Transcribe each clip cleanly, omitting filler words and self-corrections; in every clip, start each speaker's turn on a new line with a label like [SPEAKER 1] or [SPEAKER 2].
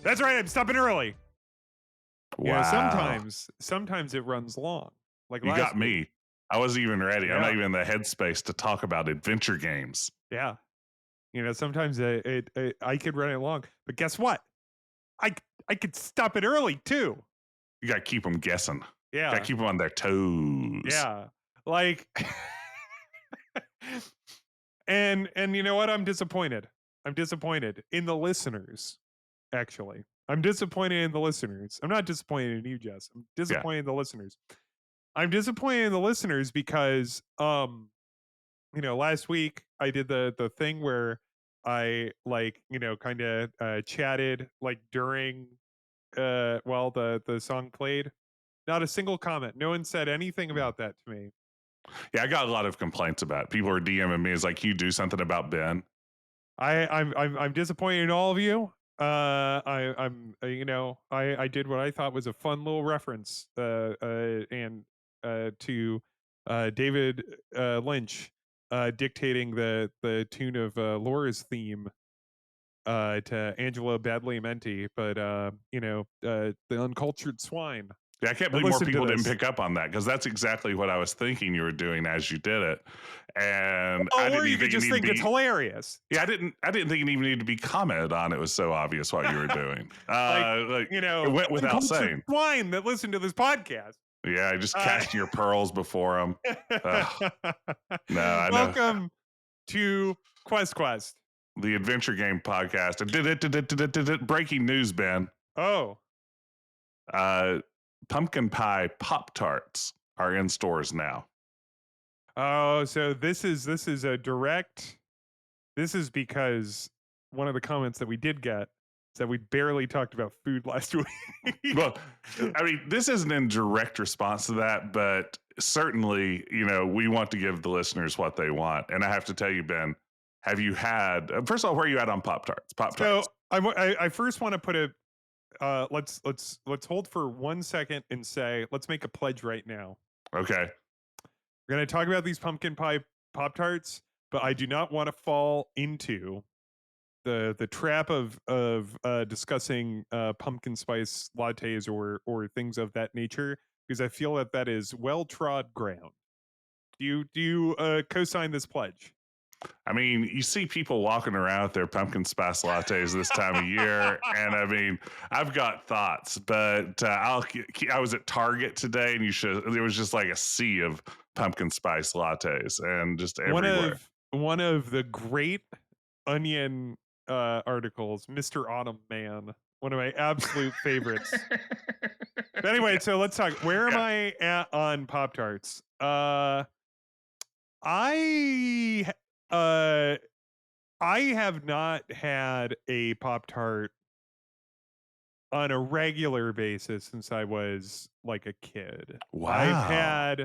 [SPEAKER 1] That's right. I'm stopping early.
[SPEAKER 2] Wow.
[SPEAKER 1] Yeah, sometimes it runs long. Like
[SPEAKER 2] You
[SPEAKER 1] last
[SPEAKER 2] got
[SPEAKER 1] week.
[SPEAKER 2] me. I wasn't even ready. I'm not
[SPEAKER 1] Yeah.
[SPEAKER 2] even in the headspace to talk about adventure games.
[SPEAKER 1] Yeah. Sometimes I could run it long, but guess what? I I could stop it early too.
[SPEAKER 2] You got to keep them guessing. Got to
[SPEAKER 1] Yeah.
[SPEAKER 2] keep them on their toes.
[SPEAKER 1] Yeah. Like and you know what? I'm disappointed. I'm disappointed in the listeners, actually. I'm disappointed in the listeners. I'm not disappointed in you, Jess. I'm
[SPEAKER 2] Yeah.
[SPEAKER 1] disappointed in the listeners. I'm disappointed in the listeners because last week I did the thing where I kind of chatted like during while the song played. Not a single comment. No one said anything about that to me.
[SPEAKER 2] Yeah, I got a lot of complaints about it. People were DMing me. It's like, you do something about Ben.
[SPEAKER 1] I'm disappointed in all of you. I did what I thought was a fun little reference and to David Lynch dictating the tune of Laura's theme to Angelo Badalamenti, but the uncultured swine.
[SPEAKER 2] Yeah, I can't
[SPEAKER 1] And
[SPEAKER 2] believe more
[SPEAKER 1] listen to
[SPEAKER 2] people didn't
[SPEAKER 1] this.
[SPEAKER 2] pick up on that, because that's exactly what I was thinking you were doing as you did it. And I
[SPEAKER 1] Oh, or
[SPEAKER 2] didn't
[SPEAKER 1] you
[SPEAKER 2] even
[SPEAKER 1] could
[SPEAKER 2] think it
[SPEAKER 1] just
[SPEAKER 2] needed
[SPEAKER 1] think
[SPEAKER 2] to
[SPEAKER 1] it's
[SPEAKER 2] be.
[SPEAKER 1] hilarious.
[SPEAKER 2] Yeah, I didn't think it even needed to be commented on. It was so obvious what you were doing. Like it went without
[SPEAKER 1] uncultured
[SPEAKER 2] saying.
[SPEAKER 1] swine that listen to this podcast.
[SPEAKER 2] Yeah, just
[SPEAKER 1] Uh,
[SPEAKER 2] cast your pearls before them. No, I know.
[SPEAKER 1] Welcome to Quest.
[SPEAKER 2] The Adventure Game Podcast. Breaking news, Ben.
[SPEAKER 1] Oh,
[SPEAKER 2] Pumpkin pie Pop Tarts are in stores now.
[SPEAKER 1] oh, so this is a direct. This is because one of the comments that we did get is that we barely talked about food last week.
[SPEAKER 2] Well, I mean, this isn't in direct response to that, but certainly, we want to give the listeners what they want. And I have to tell you, Ben, have you had? First of all, where are you at on Pop Tarts? Pop
[SPEAKER 1] So
[SPEAKER 2] Tarts.
[SPEAKER 1] I first want to put a let's hold for 1 second and say let's make a pledge right now.
[SPEAKER 2] Okay.
[SPEAKER 1] We're going to talk about these pumpkin pie Pop Tarts, but I do not want to fall into the trap of discussing pumpkin spice lattes or things of that nature, because I feel that is well trod ground. Do you co-sign this pledge?
[SPEAKER 2] I mean, you see people walking around with their pumpkin spice lattes this time of year, and I mean, I've got thoughts, but I was at Target today, and there was just like a sea of pumpkin spice lattes, and just everywhere.
[SPEAKER 1] One of the great Onion articles, Mr. Autumn Man, one of my absolute favorites. But anyway,
[SPEAKER 2] Yeah.
[SPEAKER 1] so let's talk. Where am I at on Pop Tarts? I have not had a Pop Tart on a regular basis since I was like a kid.
[SPEAKER 2] Wow.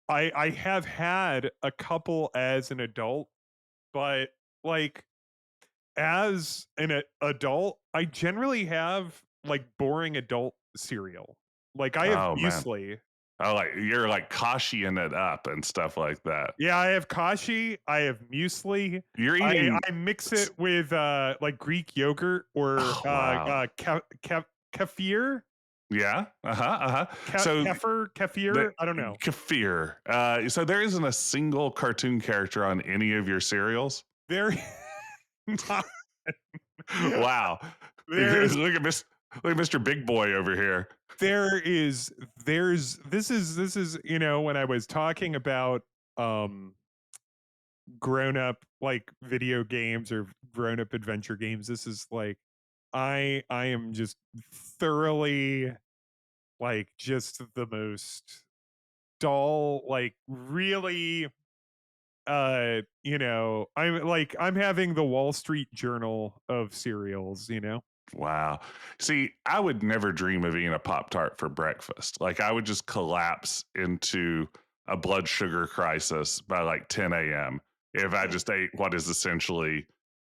[SPEAKER 1] I have had a couple as an adult, but like as an adult, I generally have like boring adult cereal. Like I have
[SPEAKER 2] Oh man.
[SPEAKER 1] muesli.
[SPEAKER 2] Oh, like you're like Kashiing it up and stuff like that.
[SPEAKER 1] Yeah, I have kashi. I have muesli.
[SPEAKER 2] You're eating.
[SPEAKER 1] I mix it with like Greek yogurt or
[SPEAKER 2] Oh, wow.
[SPEAKER 1] kefir.
[SPEAKER 2] Yeah. So
[SPEAKER 1] Kefir.
[SPEAKER 2] the
[SPEAKER 1] I don't know.
[SPEAKER 2] kefir. So there isn't a single cartoon character on any of your cereals.
[SPEAKER 1] There, not,
[SPEAKER 2] Wow.
[SPEAKER 1] there's
[SPEAKER 2] Look at Mr. Big Boy over here.
[SPEAKER 1] there's this is when I was talking about grown up like video games or grown up adventure games, this is like I am just thoroughly like just the most dull, like really I'm having the Wall Street Journal of cereals.
[SPEAKER 2] Wow. See, I would never dream of eating a Pop Tart for breakfast. Like, I would just collapse into a blood sugar crisis by like 10 a.m. if I just ate what is essentially,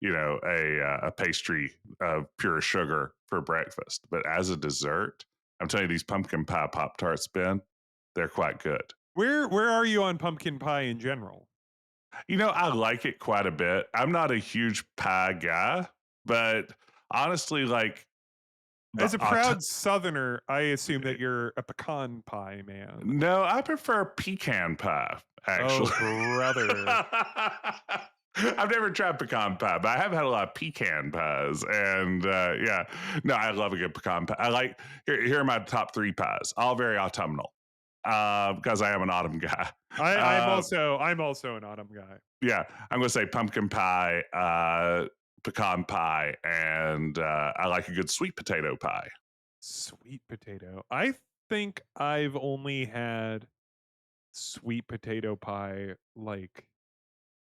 [SPEAKER 2] a pastry of pure sugar for breakfast. But as a dessert, I'm telling you, these pumpkin pie Pop Tarts, Ben, they're quite good.
[SPEAKER 1] Where are you on pumpkin pie in general?
[SPEAKER 2] I like it quite a bit. I'm not a huge pie guy, but honestly, like the
[SPEAKER 1] As a proud Southerner, I assume that you're a pecan pie man.
[SPEAKER 2] no, I prefer pecan pie,
[SPEAKER 1] Oh,
[SPEAKER 2] actually.
[SPEAKER 1] brother.
[SPEAKER 2] I've never tried pecan pie, but I have had a lot of pecan pies, and yeah, no, I love a good pecan pie. I like here are my top three pies, all very autumnal, because I am an autumn guy. Uh,
[SPEAKER 1] I'm also an autumn guy.
[SPEAKER 2] yeah, I'm gonna say pumpkin pie, pecan pie, and I like a good sweet potato pie.
[SPEAKER 1] Sweet potato. I think I've only had sweet potato pie like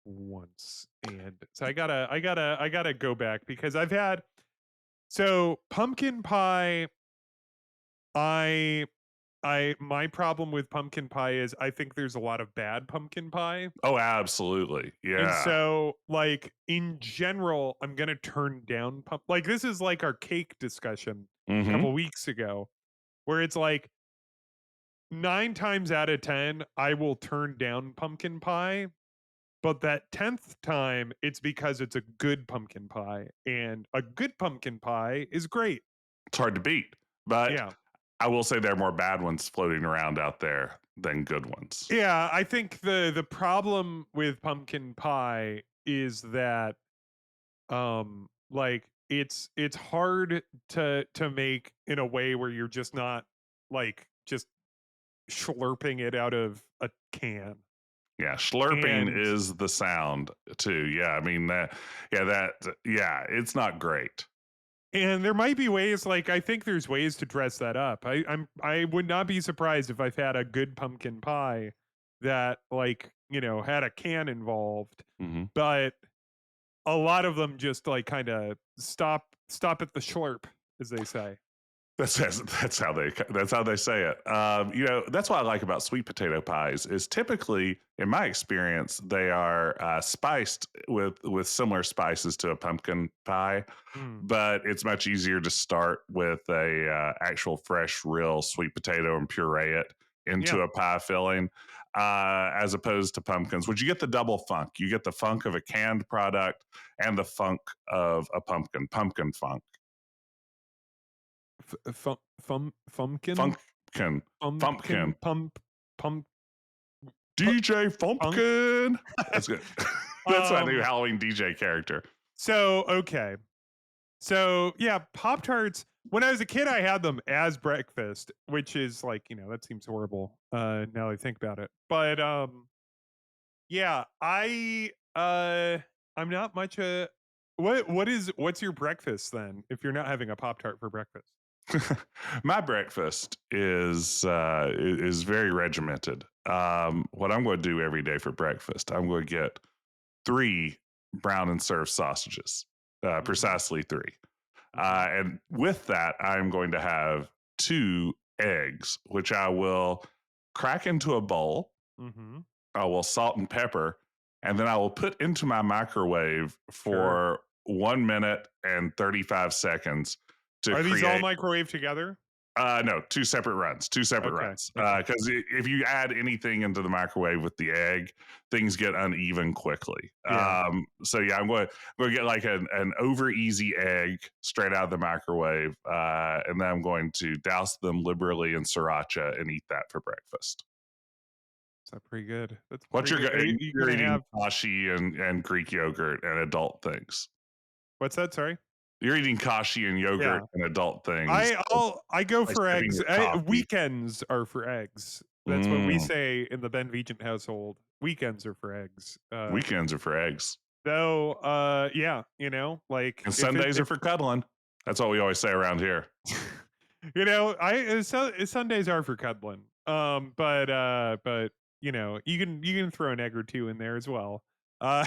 [SPEAKER 1] once, and so I gotta go back because I've had so pumpkin pie. I my problem with pumpkin pie is I think there's a lot of bad pumpkin pie.
[SPEAKER 2] Oh, absolutely,
[SPEAKER 1] And
[SPEAKER 2] yeah.
[SPEAKER 1] so, like, in general, I'm gonna turn down like, this is like our cake discussion a
[SPEAKER 2] Hmm.
[SPEAKER 1] couple weeks ago, where it's like 9 times out of 10, I will turn down pumpkin pie, but that 10th time, it's because it's a good pumpkin pie, and a good pumpkin pie is great.
[SPEAKER 2] It's hard to beat, but
[SPEAKER 1] Yeah.
[SPEAKER 2] I will say there are more bad ones floating around out there than good ones.
[SPEAKER 1] Yeah, I think the problem with pumpkin pie is that like it's hard to make in a way where you're just not like just slurping it out of a can.
[SPEAKER 2] Yeah, slurping
[SPEAKER 1] And
[SPEAKER 2] is the sound too. Yeah, I mean that. Yeah, Yeah, it's not great.
[SPEAKER 1] there might be ways like I think there's ways to dress that up. I would not be surprised if I've had a good pumpkin pie that like, had a can involved,
[SPEAKER 2] Hmm.
[SPEAKER 1] but a lot of them just like kind of stop at the slurp, as they say.
[SPEAKER 2] That's how they say it. That's what I like about sweet potato pies is typically, in my experience, they are spiced with similar spices to a pumpkin pie,
[SPEAKER 1] Mm.
[SPEAKER 2] but it's much easier to start with a actual fresh, real sweet potato and puree it
[SPEAKER 1] Yeah.
[SPEAKER 2] into a pie filling, as opposed to pumpkins. Would you get the double funk? You get the funk of a canned product and the funk of a pumpkin funk.
[SPEAKER 1] Fumpkin?
[SPEAKER 2] Funkkin.
[SPEAKER 1] Pumpkin
[SPEAKER 2] Fumpkin.
[SPEAKER 1] pump pu
[SPEAKER 2] DJ
[SPEAKER 1] punk?
[SPEAKER 2] Fumpkin. That's good. That's my new
[SPEAKER 1] Um,
[SPEAKER 2] Halloween DJ character.
[SPEAKER 1] okay. So, yeah, Pop-Tarts, when I was a kid, I had them as breakfast, which is like, that seems horrible, now that I think about it. But, yeah, I'm not much what's your breakfast then, if you're not having a Pop-Tart for breakfast?
[SPEAKER 2] My breakfast is very regimented. What I'm going to do every day for breakfast, I'm going to get three brown and served sausages,
[SPEAKER 1] Mhm,
[SPEAKER 2] precisely three.
[SPEAKER 1] mhm,
[SPEAKER 2] And with that, I'm going to have two eggs, which I will crack into a bowl.
[SPEAKER 1] mhm.
[SPEAKER 2] I will salt and pepper, and then I will put into my microwave
[SPEAKER 1] Sure.
[SPEAKER 2] for 1 minute and 35 seconds to
[SPEAKER 1] Are these all
[SPEAKER 2] create.
[SPEAKER 1] microwaved together?
[SPEAKER 2] No, two separate runs. Two separate
[SPEAKER 1] Okay,
[SPEAKER 2] runs.
[SPEAKER 1] okay.
[SPEAKER 2] Because if you add anything into the microwave with the egg, things get uneven quickly.
[SPEAKER 1] Yeah.
[SPEAKER 2] So yeah, I'm going to get like an over easy egg straight out of the microwave, and then I'm going to douse them liberally in sriracha and eat that for breakfast.
[SPEAKER 1] Is that pretty good? That's
[SPEAKER 2] What's
[SPEAKER 1] pretty
[SPEAKER 2] your?
[SPEAKER 1] good. Are you
[SPEAKER 2] You're
[SPEAKER 1] gonna
[SPEAKER 2] eating
[SPEAKER 1] have
[SPEAKER 2] kashi and Greek yogurt and adult things.
[SPEAKER 1] what's that? Sorry?
[SPEAKER 2] You're eating kashi and yogurt
[SPEAKER 1] Yeah.
[SPEAKER 2] and adult things
[SPEAKER 1] I go
[SPEAKER 2] by
[SPEAKER 1] for
[SPEAKER 2] sipping
[SPEAKER 1] eggs.
[SPEAKER 2] your coffee.
[SPEAKER 1] Weekends are for eggs. That's what we
[SPEAKER 2] Mm,
[SPEAKER 1] say in the Ben Vigeant household. Weekends are for eggs.
[SPEAKER 2] weekends are for eggs.
[SPEAKER 1] Though, yeah, like
[SPEAKER 2] And
[SPEAKER 1] if it
[SPEAKER 2] Sundays are
[SPEAKER 1] if
[SPEAKER 2] for cuddling. That's what we always say around here.
[SPEAKER 1] Sundays are for cuddling. But you can throw an egg or two in there as well. Uh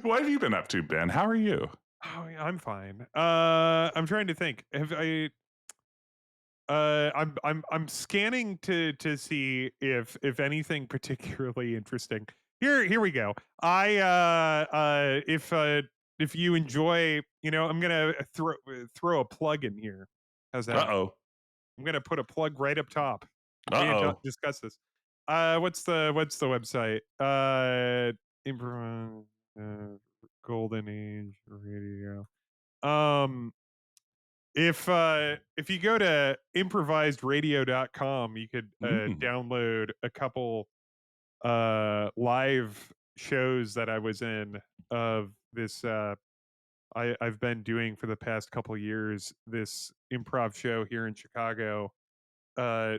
[SPEAKER 2] What have you been up to, Ben? How are you?
[SPEAKER 1] Oh, yeah, I'm fine. I'm trying to think. Have I I'm scanning to see if anything particularly interesting. Here we go. If you enjoy, I'm gonna throw a plug in here. How's
[SPEAKER 2] Uh
[SPEAKER 1] that?
[SPEAKER 2] oh.
[SPEAKER 1] I'm gonna put a plug right up top.
[SPEAKER 2] Uh
[SPEAKER 1] Ready to
[SPEAKER 2] oh.
[SPEAKER 1] discuss this. What's the website? golden age radio. If you go to improvisedradio.com, you could
[SPEAKER 2] Mm.
[SPEAKER 1] download a couple live shows that I was in of this I've been doing for the past couple years, this improv show here in Chicago,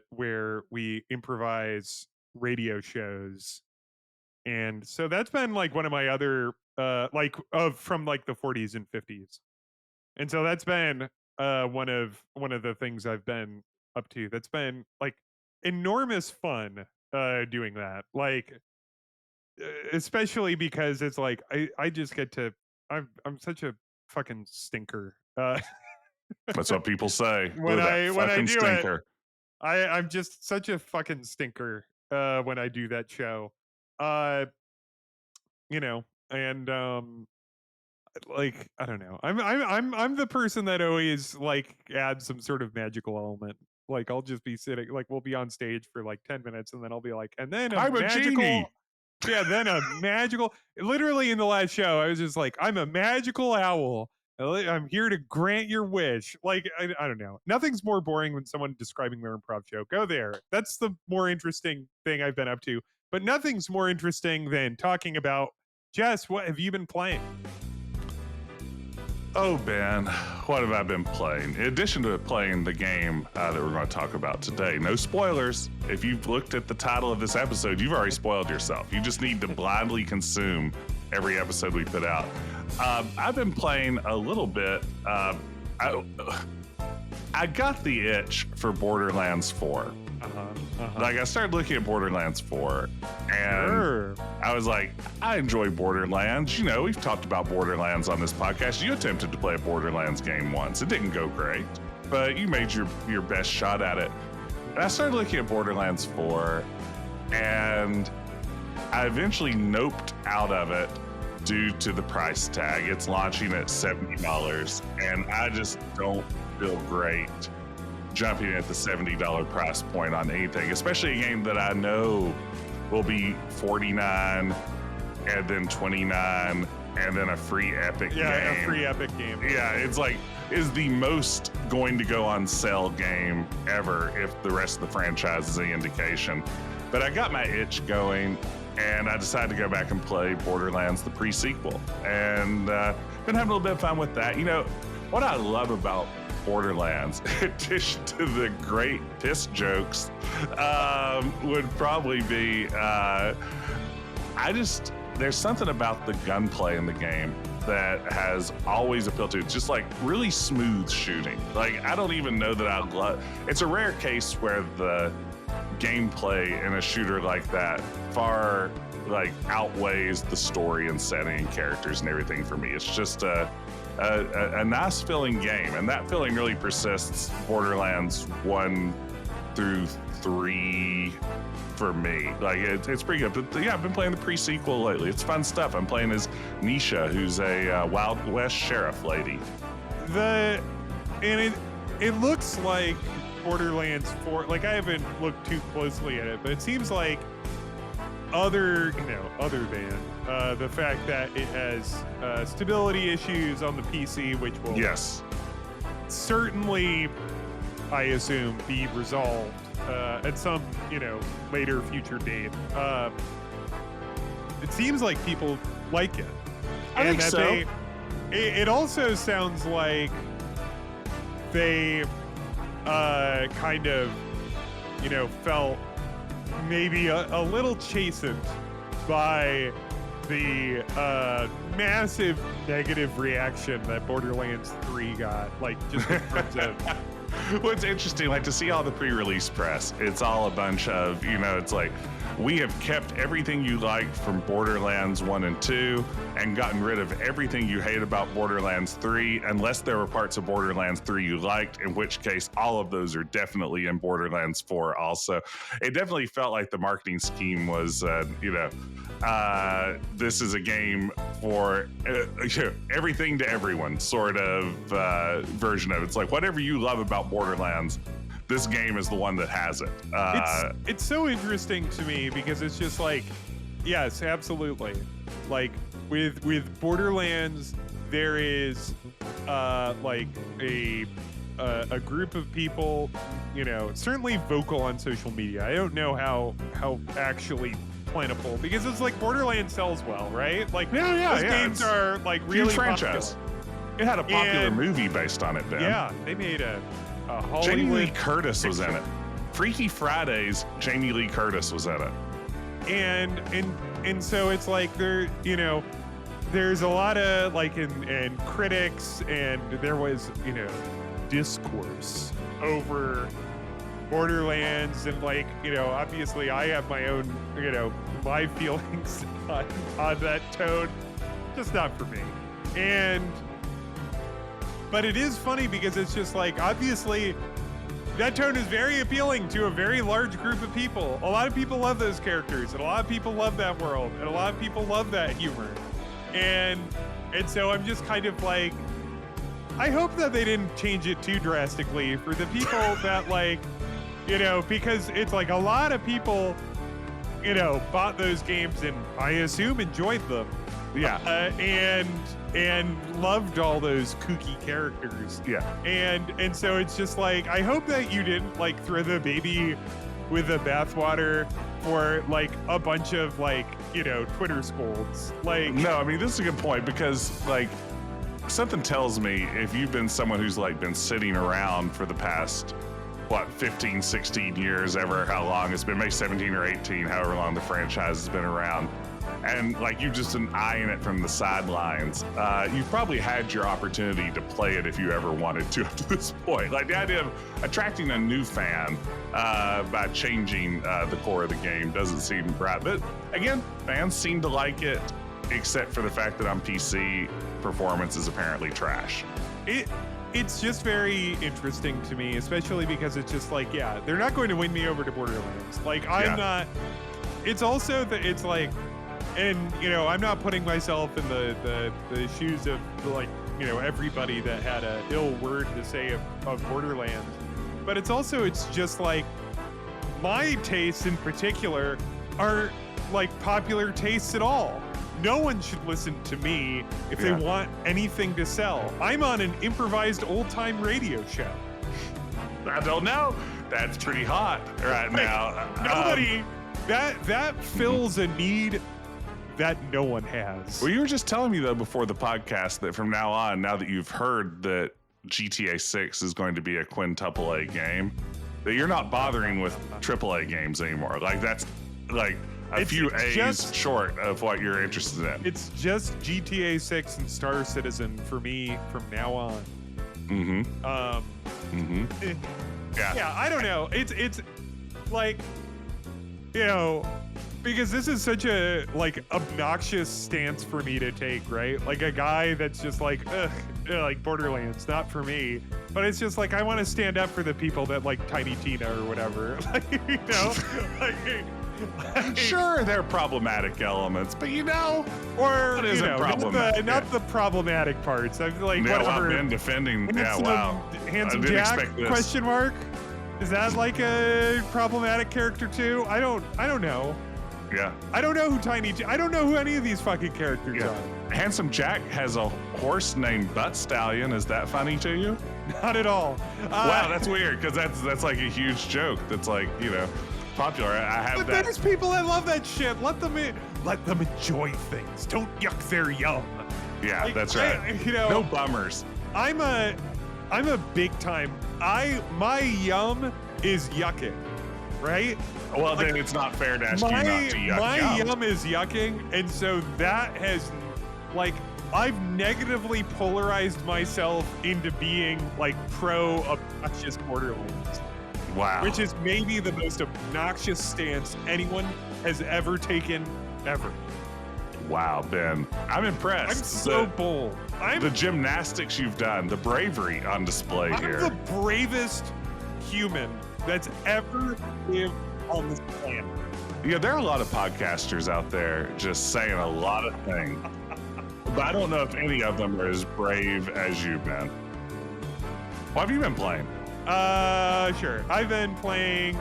[SPEAKER 1] where we improvise radio shows. And so that's been like one of my other like of from like the 40s and 50s. And so that's been one of the things I've been up to. That's been like enormous fun doing that. Like especially because it's like I just get to I'm such a fucking stinker.
[SPEAKER 2] That's what people say.
[SPEAKER 1] When
[SPEAKER 2] Look at that
[SPEAKER 1] I
[SPEAKER 2] fucking
[SPEAKER 1] do it,
[SPEAKER 2] stinker.
[SPEAKER 1] I'm just such a fucking stinker when I do that show. Uh you know, and like I don't know. I'm the person that always like adds some sort of magical element. Like I'll just be sitting like we'll be on stage for like 10 minutes and then I'll be like and then a
[SPEAKER 2] I'm a
[SPEAKER 1] magical
[SPEAKER 2] genie.
[SPEAKER 1] yeah, then a magical literally in the last show I was just like I'm a magical owl. I'm here to grant your wish. Like I don't know. Nothing's more boring than someone describing their improv show. Go there. That's the more interesting thing I've been up to. But nothing's more interesting than talking about Jess, what have you been playing?
[SPEAKER 2] Oh, Ben, what have I been playing? In addition to playing the game that we're going to talk about today, no spoilers. If you've looked at the title of this episode, you've already spoiled yourself. You just need to blindly consume every episode we put out. I've been playing a little bit. I got the itch for Borderlands 4. Like, I started looking at Borderlands 4, and I was like, I enjoy Borderlands. You know, we've talked about Borderlands on this podcast. You attempted to play a Borderlands game once. It didn't go great, but you made your best shot at it. And I started looking at Borderlands 4, and I eventually noped out of it due to the price tag. It's launching at $70, and I just don't feel great jumping at the $70 price point on anything, especially a game that I know will be $49 and then $29 and then a free Epic game.
[SPEAKER 1] Yeah, a free Epic game.
[SPEAKER 2] Yeah, it's like is the most going to go on sale game ever if the rest of the franchise is any indication. But I got my itch going, and I decided to go back and play Borderlands, the pre-sequel, and been having a little bit of fun with that. You know, what I love about Borderlands, in addition to the great piss jokes, would probably be there's something about the gunplay in the game that has always appealed to me. It's just like really smooth shooting. Like I don't even know that I love. It's a rare case where the gameplay in a shooter like that far like outweighs the story and setting and characters and everything for me. It's just a nice feeling game, and that feeling really persists Borderlands 1 through 3 for me. Like it's pretty good. But yeah, I've been playing the pre-sequel lately. It's fun stuff. I'm playing as Nisha, who's a Wild West sheriff lady.
[SPEAKER 1] It looks like Borderlands 4. Like I haven't looked too closely at it, but it seems like other than the fact that it has stability issues on the PC, which will certainly, I assume, be resolved at some later future date. It seems like people like it.
[SPEAKER 2] I think so.
[SPEAKER 1] It also sounds like they kind of felt maybe a little chastened by the massive negative reaction that Borderlands 3 got, like just in terms of
[SPEAKER 2] what's interesting, like to see all the pre-release press, it's all a bunch of, it's like, we have kept everything you liked from Borderlands 1 and 2 and gotten rid of everything you hate about Borderlands 3, unless there were parts of Borderlands 3 you liked, in which case all of those are definitely in Borderlands 4 also. It definitely felt like the marketing scheme was, this is a game for everything to everyone sort of version of it. It's like, whatever you love about Borderlands, this game is the one that has it.
[SPEAKER 1] It's so interesting to me because it's just like Yes, absolutely. Like with Borderlands, there is like a group of people, you know, certainly vocal on social media. I don't know how actually plentiful, because it's like Borderlands sells well, right? Like those games are like really
[SPEAKER 2] franchise.
[SPEAKER 1] popular.
[SPEAKER 2] It had a popular movie based on it, Ben.
[SPEAKER 1] Yeah, they made a Hollywood.
[SPEAKER 2] Jamie Lee Curtis was in it. Freaky Fridays, Jamie Lee Curtis was in it.
[SPEAKER 1] And so it's like there, you know, there's a lot of like and critics, and there was, you know, discourse over Borderlands, and like, you know, obviously I have my own, you know, my feelings on that tone, just not for me. But it is funny because it's just like, obviously that tone is very appealing to a very large group of people. A lot of people love those characters, and a lot of people love that world, and a lot of people love that humor. And so I'm just kind of like, I hope that they didn't change it too drastically for the people that, like, you know, because it's like a lot of people, you know, bought those games and I assume enjoyed them.
[SPEAKER 2] Yeah.
[SPEAKER 1] And loved all those kooky characters.
[SPEAKER 2] Yeah.
[SPEAKER 1] And so it's just like, I hope that you didn't like throw the baby with the bathwater for like a bunch of like, you know, Twitter scolds. Like,
[SPEAKER 2] no, I mean, this is a good point, because like something tells me if you've been someone who's like been sitting around for the past, what, 15, 16 years, ever how long it's been, maybe 17 or 18, however long the franchise has been around, and like you've just been eyeing it from the sidelines, you've probably had your opportunity to play it if you ever wanted to up to this point. Like the idea of attracting a new fan by changing the core of the game doesn't seem right. But again, fans seem to like it, except for the fact that on PC, performance is apparently trash.
[SPEAKER 1] It's just very interesting to me, especially because it's just like, yeah, they're not going to win me over to Borderlands. Like, I'm not. It's also that it's like, and you know, I'm not putting myself in the shoes of like, you know, everybody that had a ill word to say of Borderlands, but it's also, it's just like my tastes in particular are like popular tastes at all. No one should listen to me if they want anything to sell. I'm on an improvised old-time radio show.
[SPEAKER 2] I don't know. That's pretty hot right now.
[SPEAKER 1] Nobody, that fills a need that no one has.
[SPEAKER 2] Well, you were just telling me though before the podcast that from now on, now that you've heard that GTA 6 is going to be a quintuple A game, that you're not bothering with AAA games anymore. Like that's like a few A's just short of what you're interested in.
[SPEAKER 1] It's just GTA 6 and Star Citizen for me from now on. Yeah, I don't know. It's like, you know, because this is such a like obnoxious stance for me to take, right? Like a guy that's just like, ugh, like Borderlands, not for me. But it's just like, I want to stand up for the people that like Tiny Tina or whatever. Like, you know,
[SPEAKER 2] sure, there are problematic elements, but you know,
[SPEAKER 1] or
[SPEAKER 2] you know,
[SPEAKER 1] not the problematic parts. I feel like whatever.
[SPEAKER 2] Been defending, wow,
[SPEAKER 1] Handsome Jack? Question mark. Is that like a problematic character too? I don't know.
[SPEAKER 2] Yeah.
[SPEAKER 1] I don't know I don't know who any of these fucking characters are.
[SPEAKER 2] Handsome Jack has a horse named Butt Stallion. Is that funny to you?
[SPEAKER 1] Not at all.
[SPEAKER 2] Wow, that's weird, because that's like a huge joke. That's like, you know, popular. I have
[SPEAKER 1] but
[SPEAKER 2] that.
[SPEAKER 1] There's people that love that shit. Let them enjoy things. Don't yuck their yum.
[SPEAKER 2] Yeah, like, that's right.
[SPEAKER 1] You know,
[SPEAKER 2] no bummers.
[SPEAKER 1] I'm a big time. My yum is yucking, right?
[SPEAKER 2] Well, like, then it's not fair to ask you not to yuck.
[SPEAKER 1] My yum is yucking, and so that has, like, I've negatively polarized myself into being like pro obnoxious Borderlands.
[SPEAKER 2] Wow.
[SPEAKER 1] Which is maybe the most obnoxious stance anyone has ever taken, ever.
[SPEAKER 2] Wow, Ben. I'm impressed.
[SPEAKER 1] I'm so bold.
[SPEAKER 2] The gymnastics you've done, the bravery on display here.
[SPEAKER 1] I'm the bravest human that's ever lived on this planet.
[SPEAKER 2] Yeah, there are a lot of podcasters out there just saying a lot of things. But I don't know if any of them are as brave as you, Ben. What have you been playing?
[SPEAKER 1] Sure. I've been playing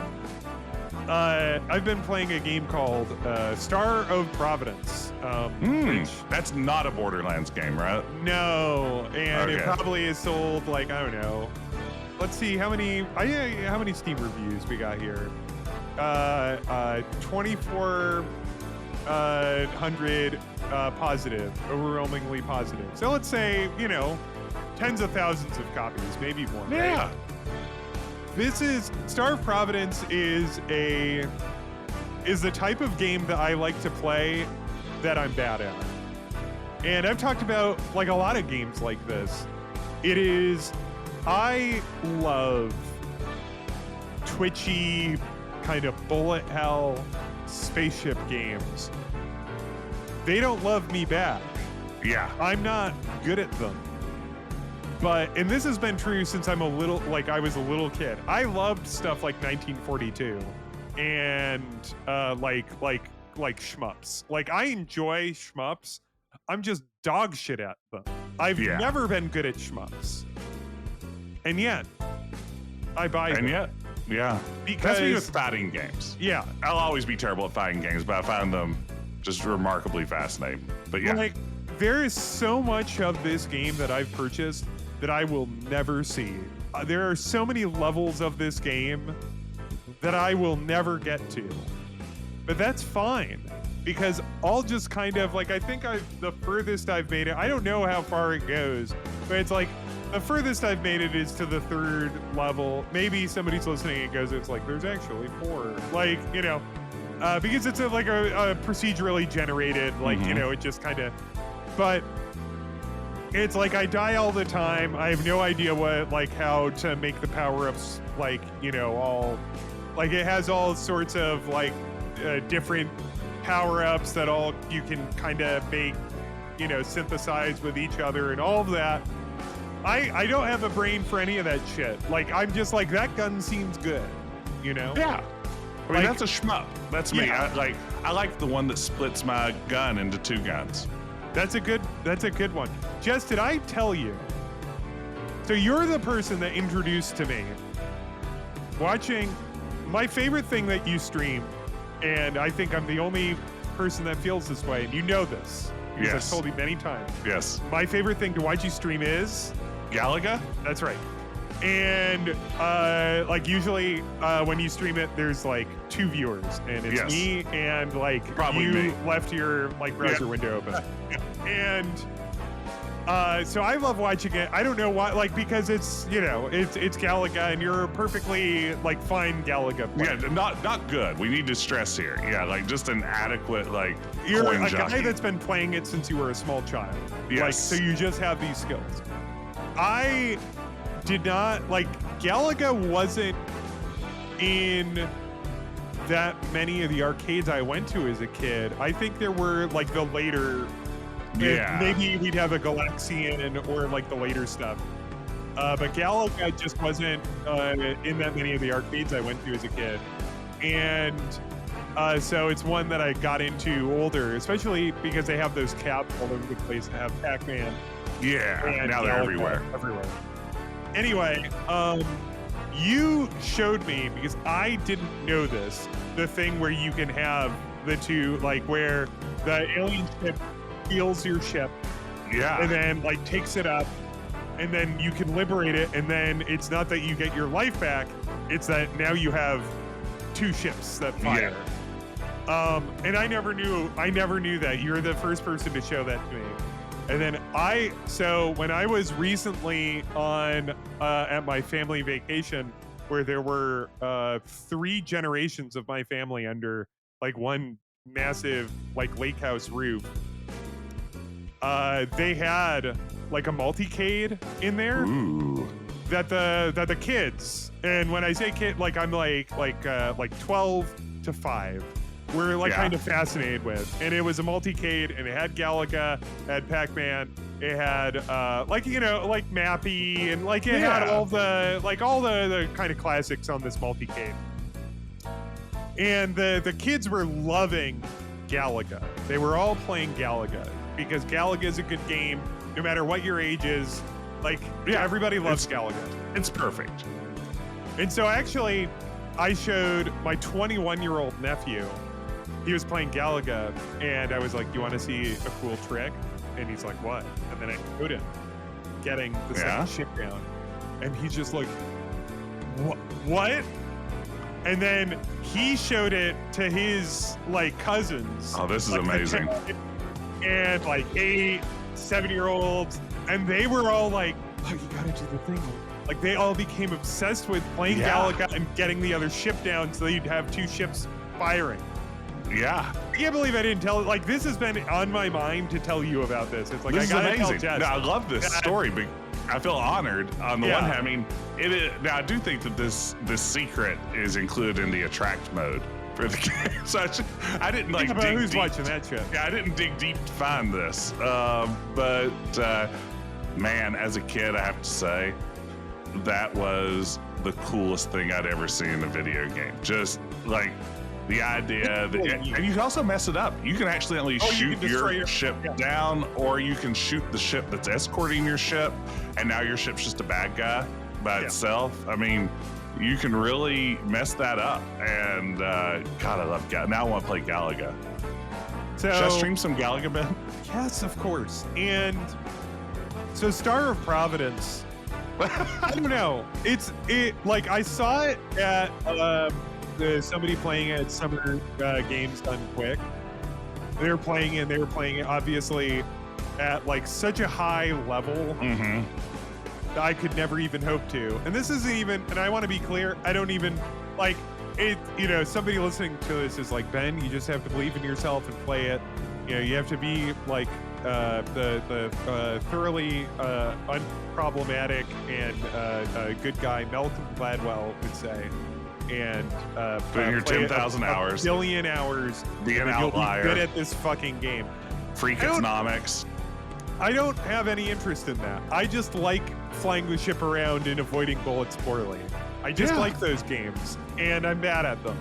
[SPEAKER 1] I've been playing a game called Star of Providence. Which,
[SPEAKER 2] That's not a Borderlands game, right?
[SPEAKER 1] no, and it
[SPEAKER 2] Okay.
[SPEAKER 1] probably is sold like, I don't know. Let's see how many Steam reviews we got here. 2,400 positive, overwhelmingly positive. So let's say, tens of thousands of copies, maybe more.
[SPEAKER 2] Yeah.
[SPEAKER 1] Right? This is Star of Providence is the type of game that I like to play that I'm bad at. And I've talked about like a lot of games like this. I love twitchy kind of bullet hell spaceship games. They don't love me back.
[SPEAKER 2] Yeah.
[SPEAKER 1] I'm not good at them. And this has been true since I was a little kid. I loved stuff like 1942 and like shmups. Like I enjoy shmups. I'm just dog shit at them. I've never been good at shmups. And yet, I buy them.
[SPEAKER 2] And yet, yeah.
[SPEAKER 1] Because
[SPEAKER 2] that's me with fighting games.
[SPEAKER 1] Yeah.
[SPEAKER 2] I'll always be terrible at fighting games, but I find them just remarkably fascinating. But yeah.
[SPEAKER 1] Like, there is so much of this game that I've purchased that I will never see. There are so many levels of this game that I will never get to. But that's fine, because I'll just kind of, like, I think the furthest I've made it, I don't know how far it goes, but it's like, the furthest I've made it is to the 3rd level. Maybe somebody's listening and goes, it's like, there's actually 4. Like, because it's a procedurally generated, like, it just kind of, but it's like I die all the time. I have no idea how to make the power-ups, like, all, like, it has all sorts of, like, different power-ups that all you can kind of make, synthesize with each other and all of that. I don't have a brain for any of that shit. Like, I'm just like, that gun seems good,
[SPEAKER 2] Yeah. I mean, that's a shmup. That's me.
[SPEAKER 1] Yeah.
[SPEAKER 2] I like the one that splits my gun into 2 guns.
[SPEAKER 1] That's a good one. Jess, did I tell you? So you're the person that introduced to me watching my favorite thing that you stream, and I think I'm the only person that feels this way, and you know this. Because I've told you many times.
[SPEAKER 2] Yes.
[SPEAKER 1] My favorite thing to watch you stream is
[SPEAKER 2] Galaga?
[SPEAKER 1] That's right. And like usually when you stream it, there's like 2 viewers, and it's me and like
[SPEAKER 2] probably
[SPEAKER 1] you
[SPEAKER 2] me.
[SPEAKER 1] left your like browser window open. And so I love watching it. I don't know why, like, because it's it's Galaga, and you're a perfectly like fine Galaga player.
[SPEAKER 2] Yeah, not good. We need to stress here. Yeah, like just an adequate like.
[SPEAKER 1] You're
[SPEAKER 2] coin
[SPEAKER 1] a
[SPEAKER 2] jockey.
[SPEAKER 1] guy that's been playing it since you were a small child.
[SPEAKER 2] Yes.
[SPEAKER 1] Like, so you just have these skills. I did not, like, Galaga wasn't in that many of the arcades I went to as a kid. I think there were, like, the later, maybe we'd have a Galaxian or, like, the later stuff. But Galaga just wasn't in that many of the arcades I went to as a kid. And so it's one that I got into older, especially because they have those caps all over the place that have Pac-Man.
[SPEAKER 2] Yeah, now they're everywhere.
[SPEAKER 1] Anyway, you showed me, because I didn't know this, the thing where you can have the 2, like, where the alien ship steals your ship.
[SPEAKER 2] Yeah.
[SPEAKER 1] And then, like, takes it up, and then you can liberate it, and then it's not that you get your life back, it's that now you have 2 ships that fire. Yeah. And I never knew that. You're the first person to show that to me. And then so when I was recently on at my family vacation, where there were 3 generations of my family under like one massive like lake house roof, they had like a multicade in there.
[SPEAKER 2] Ooh.
[SPEAKER 1] That the kids, and when I say kid, like I'm like 12 to 5. We're like kind of fascinated with, and it was a multicade, and it had Galaga, it had Pac-Man, it had like like Mappy, and like it had all the kind of classics on this multicade. And the kids were loving Galaga. They were all playing Galaga because Galaga is a good game, no matter what your age is. Like everybody loves Galaga.
[SPEAKER 2] It's perfect.
[SPEAKER 1] And so actually, I showed my 21-year-old nephew. He was playing Galaga, and I was like, "You want to see a cool trick?" And he's like, "What?" And then I showed him getting the
[SPEAKER 2] Yeah.
[SPEAKER 1] second ship down, and he's just like, What?" And then he showed it to his like cousins.
[SPEAKER 2] Oh, this is
[SPEAKER 1] like,
[SPEAKER 2] amazing.
[SPEAKER 1] And like 8, 7-year-olds, and they were all like, "Oh, you gotta do the thing." Like they all became obsessed with playing
[SPEAKER 2] Yeah.
[SPEAKER 1] Galaga and getting the other ship down so you'd have 2 ships firing.
[SPEAKER 2] Yeah.
[SPEAKER 1] I can't believe I didn't tell it. Like this has been on my mind to tell you about this. It's like
[SPEAKER 2] This is
[SPEAKER 1] I gotta tell
[SPEAKER 2] amazing.
[SPEAKER 1] Jess.
[SPEAKER 2] No, I love this
[SPEAKER 1] Yeah.
[SPEAKER 2] story, but I feel honored on the
[SPEAKER 1] Yeah.
[SPEAKER 2] one hand. I mean, it is, now I do think that this secret is included in the attract mode for the game. So I didn't like
[SPEAKER 1] Yeah, but
[SPEAKER 2] dig
[SPEAKER 1] who's
[SPEAKER 2] deep.
[SPEAKER 1] watching that shit?
[SPEAKER 2] Yeah, I didn't dig deep to find this. But man, as a kid, I have to say that was the coolest thing I'd ever seen in a video game. Just like the idea that, and you can also mess it up. You can accidentally
[SPEAKER 1] You
[SPEAKER 2] shoot
[SPEAKER 1] can destroy
[SPEAKER 2] your ship down, or you can shoot the ship that's escorting your ship, and now your ship's just a bad guy by itself. I mean, you can really mess that up. And God, I love Galaga. Now I want to play Galaga.
[SPEAKER 1] So
[SPEAKER 2] Should I stream some Galaga, Ben?
[SPEAKER 1] yes, of course. And so Star of Providence. I don't know. It like I saw it at somebody playing at Summer Games Done Quick. They were playing it obviously at like such a high level
[SPEAKER 2] Mm-hmm.
[SPEAKER 1] that I could never even hope to. And this isn't even, and I want to be clear, I don't even like it, somebody listening to this is like, "Ben, you just have to believe in yourself and play it. You have to be like the thoroughly unproblematic and good guy Malcolm Gladwell would say, and
[SPEAKER 2] Put in your
[SPEAKER 1] play it
[SPEAKER 2] 10,000 hours.
[SPEAKER 1] a billion hours,
[SPEAKER 2] Be an
[SPEAKER 1] and you'll
[SPEAKER 2] outlier.
[SPEAKER 1] be good at this fucking game."
[SPEAKER 2] Freakonomics.
[SPEAKER 1] I don't have any interest in that. I just like flying the ship around and avoiding bullets poorly. I just like those games, and I'm bad at them.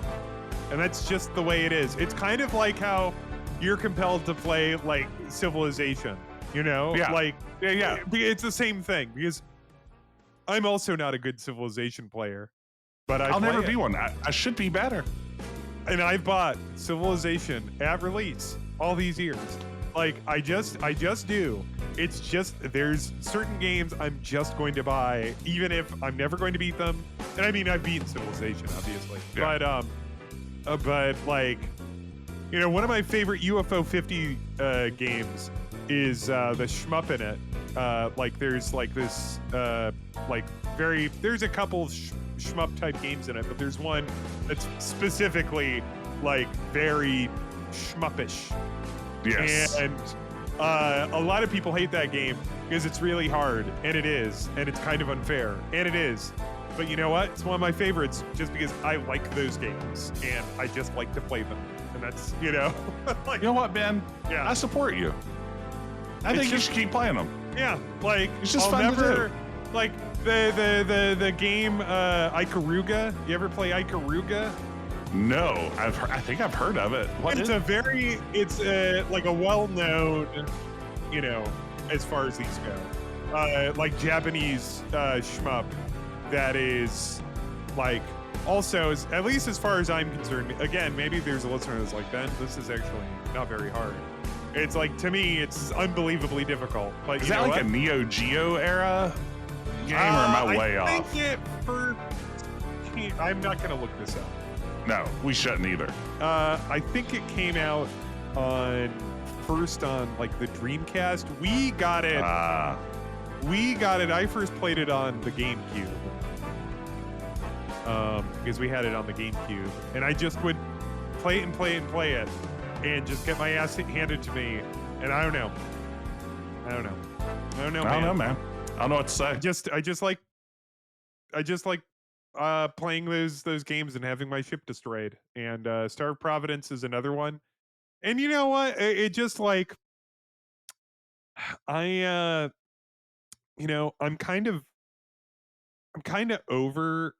[SPEAKER 1] And that's just the way it is. It's kind of like how you're compelled to play like Civilization,
[SPEAKER 2] Yeah.
[SPEAKER 1] Like, it's the same thing because I'm also not a good Civilization player, but
[SPEAKER 2] I'll never
[SPEAKER 1] play
[SPEAKER 2] be
[SPEAKER 1] it.
[SPEAKER 2] one. I should be better.
[SPEAKER 1] And I've bought Civilization at release all these years. Like I just do. It's just there's certain games I'm just going to buy, even if I'm never going to beat them. And I mean I've beaten Civilization, obviously.
[SPEAKER 2] Yeah.
[SPEAKER 1] But like, one of my favorite UFO 50 games is the shmup in it. Like there's like this there's a couple of shmup type games in it, but there's one that's specifically like very shmuppish.
[SPEAKER 2] Yes.
[SPEAKER 1] And a lot of people hate that game because it's really hard, and it is, and it's kind of unfair, and it is. But you know what? It's one of my favorites just because I like those games, and I just like to play them. And that's, like,
[SPEAKER 2] You know what, Ben?
[SPEAKER 1] Yeah.
[SPEAKER 2] I support you. I
[SPEAKER 1] It's
[SPEAKER 2] think you
[SPEAKER 1] just-
[SPEAKER 2] should keep playing them.
[SPEAKER 1] yeah, like
[SPEAKER 2] It's just
[SPEAKER 1] I'll
[SPEAKER 2] fun to
[SPEAKER 1] never,
[SPEAKER 2] do.
[SPEAKER 1] like the game Ikaruga. You ever play Ikaruga?
[SPEAKER 2] No, I think I've heard of it. What
[SPEAKER 1] It's
[SPEAKER 2] is
[SPEAKER 1] it's like a well-known, as far as these go, like Japanese shmup that is like also, at least as far as I'm concerned, again, maybe there's a listener that's like, "Ben, this is actually not very hard." It's like, to me, it's unbelievably difficult. But
[SPEAKER 2] Is
[SPEAKER 1] you
[SPEAKER 2] that
[SPEAKER 1] know
[SPEAKER 2] like
[SPEAKER 1] what?
[SPEAKER 2] a Neo Geo era game, or am I way
[SPEAKER 1] I
[SPEAKER 2] off?
[SPEAKER 1] think I'm not going to look this up.
[SPEAKER 2] No, we shouldn't either.
[SPEAKER 1] I think it came out first on like the Dreamcast. We got it. I first played it on the GameCube. Because we had it on the GameCube, and I just would play it and play it and play it, and just get my ass handed to me. And I don't know.
[SPEAKER 2] I don't know, man. I don't know what to say.
[SPEAKER 1] I just like playing those games and having my ship destroyed. And Star of Providence is another one. And you know what? It just like I'm kind of over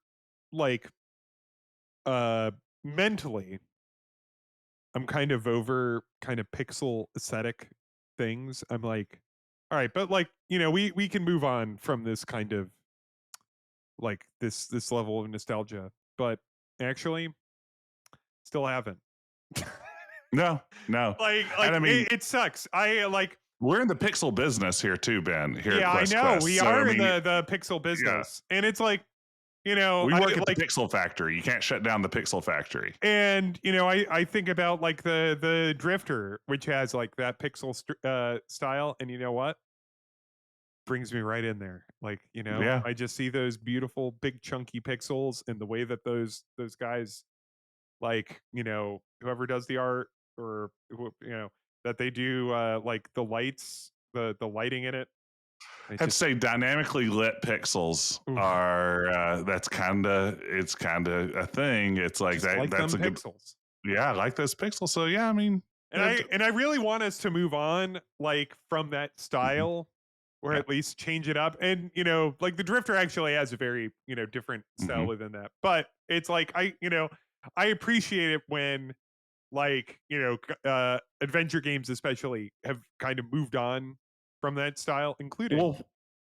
[SPEAKER 1] like mentally. I'm kind of over kind of pixel aesthetic things. I'm like, all right, but like, we can move on from this kind of like this level of nostalgia. But actually, still haven't.
[SPEAKER 2] No, no.
[SPEAKER 1] Like
[SPEAKER 2] And I mean,
[SPEAKER 1] it sucks. I like
[SPEAKER 2] we're in the pixel business here too, Ben, here at
[SPEAKER 1] yeah, I
[SPEAKER 2] Quest
[SPEAKER 1] know.
[SPEAKER 2] Quest.
[SPEAKER 1] We
[SPEAKER 2] So I
[SPEAKER 1] are in
[SPEAKER 2] mean,
[SPEAKER 1] the pixel
[SPEAKER 2] yeah.
[SPEAKER 1] business. And it's like,
[SPEAKER 2] We
[SPEAKER 1] I
[SPEAKER 2] work at the
[SPEAKER 1] like
[SPEAKER 2] pixel factory. You can't shut down the pixel factory.
[SPEAKER 1] and I think about like the Drifter, which has like that pixel style, and you know what? Brings me right in there. Like,
[SPEAKER 2] Yeah.
[SPEAKER 1] I just see those beautiful big chunky pixels and the way that those guys like, whoever does the art or that they do like the lights, the lighting in it. It
[SPEAKER 2] I'd
[SPEAKER 1] just
[SPEAKER 2] say dynamically lit pixels
[SPEAKER 1] oof,
[SPEAKER 2] are that's kinda a thing. It's like
[SPEAKER 1] just like
[SPEAKER 2] that's
[SPEAKER 1] them
[SPEAKER 2] a good
[SPEAKER 1] pixels.
[SPEAKER 2] yeah, I like those pixels. So yeah, I mean
[SPEAKER 1] And I really want us to move on like from that
[SPEAKER 2] mhm,
[SPEAKER 1] style or
[SPEAKER 2] yeah.
[SPEAKER 1] at least change it up. And like the Drifter actually has a very, different style
[SPEAKER 2] Mhm.
[SPEAKER 1] within that. But it's like I appreciate it when like, adventure games especially have kind of moved on from that style, including
[SPEAKER 2] Well,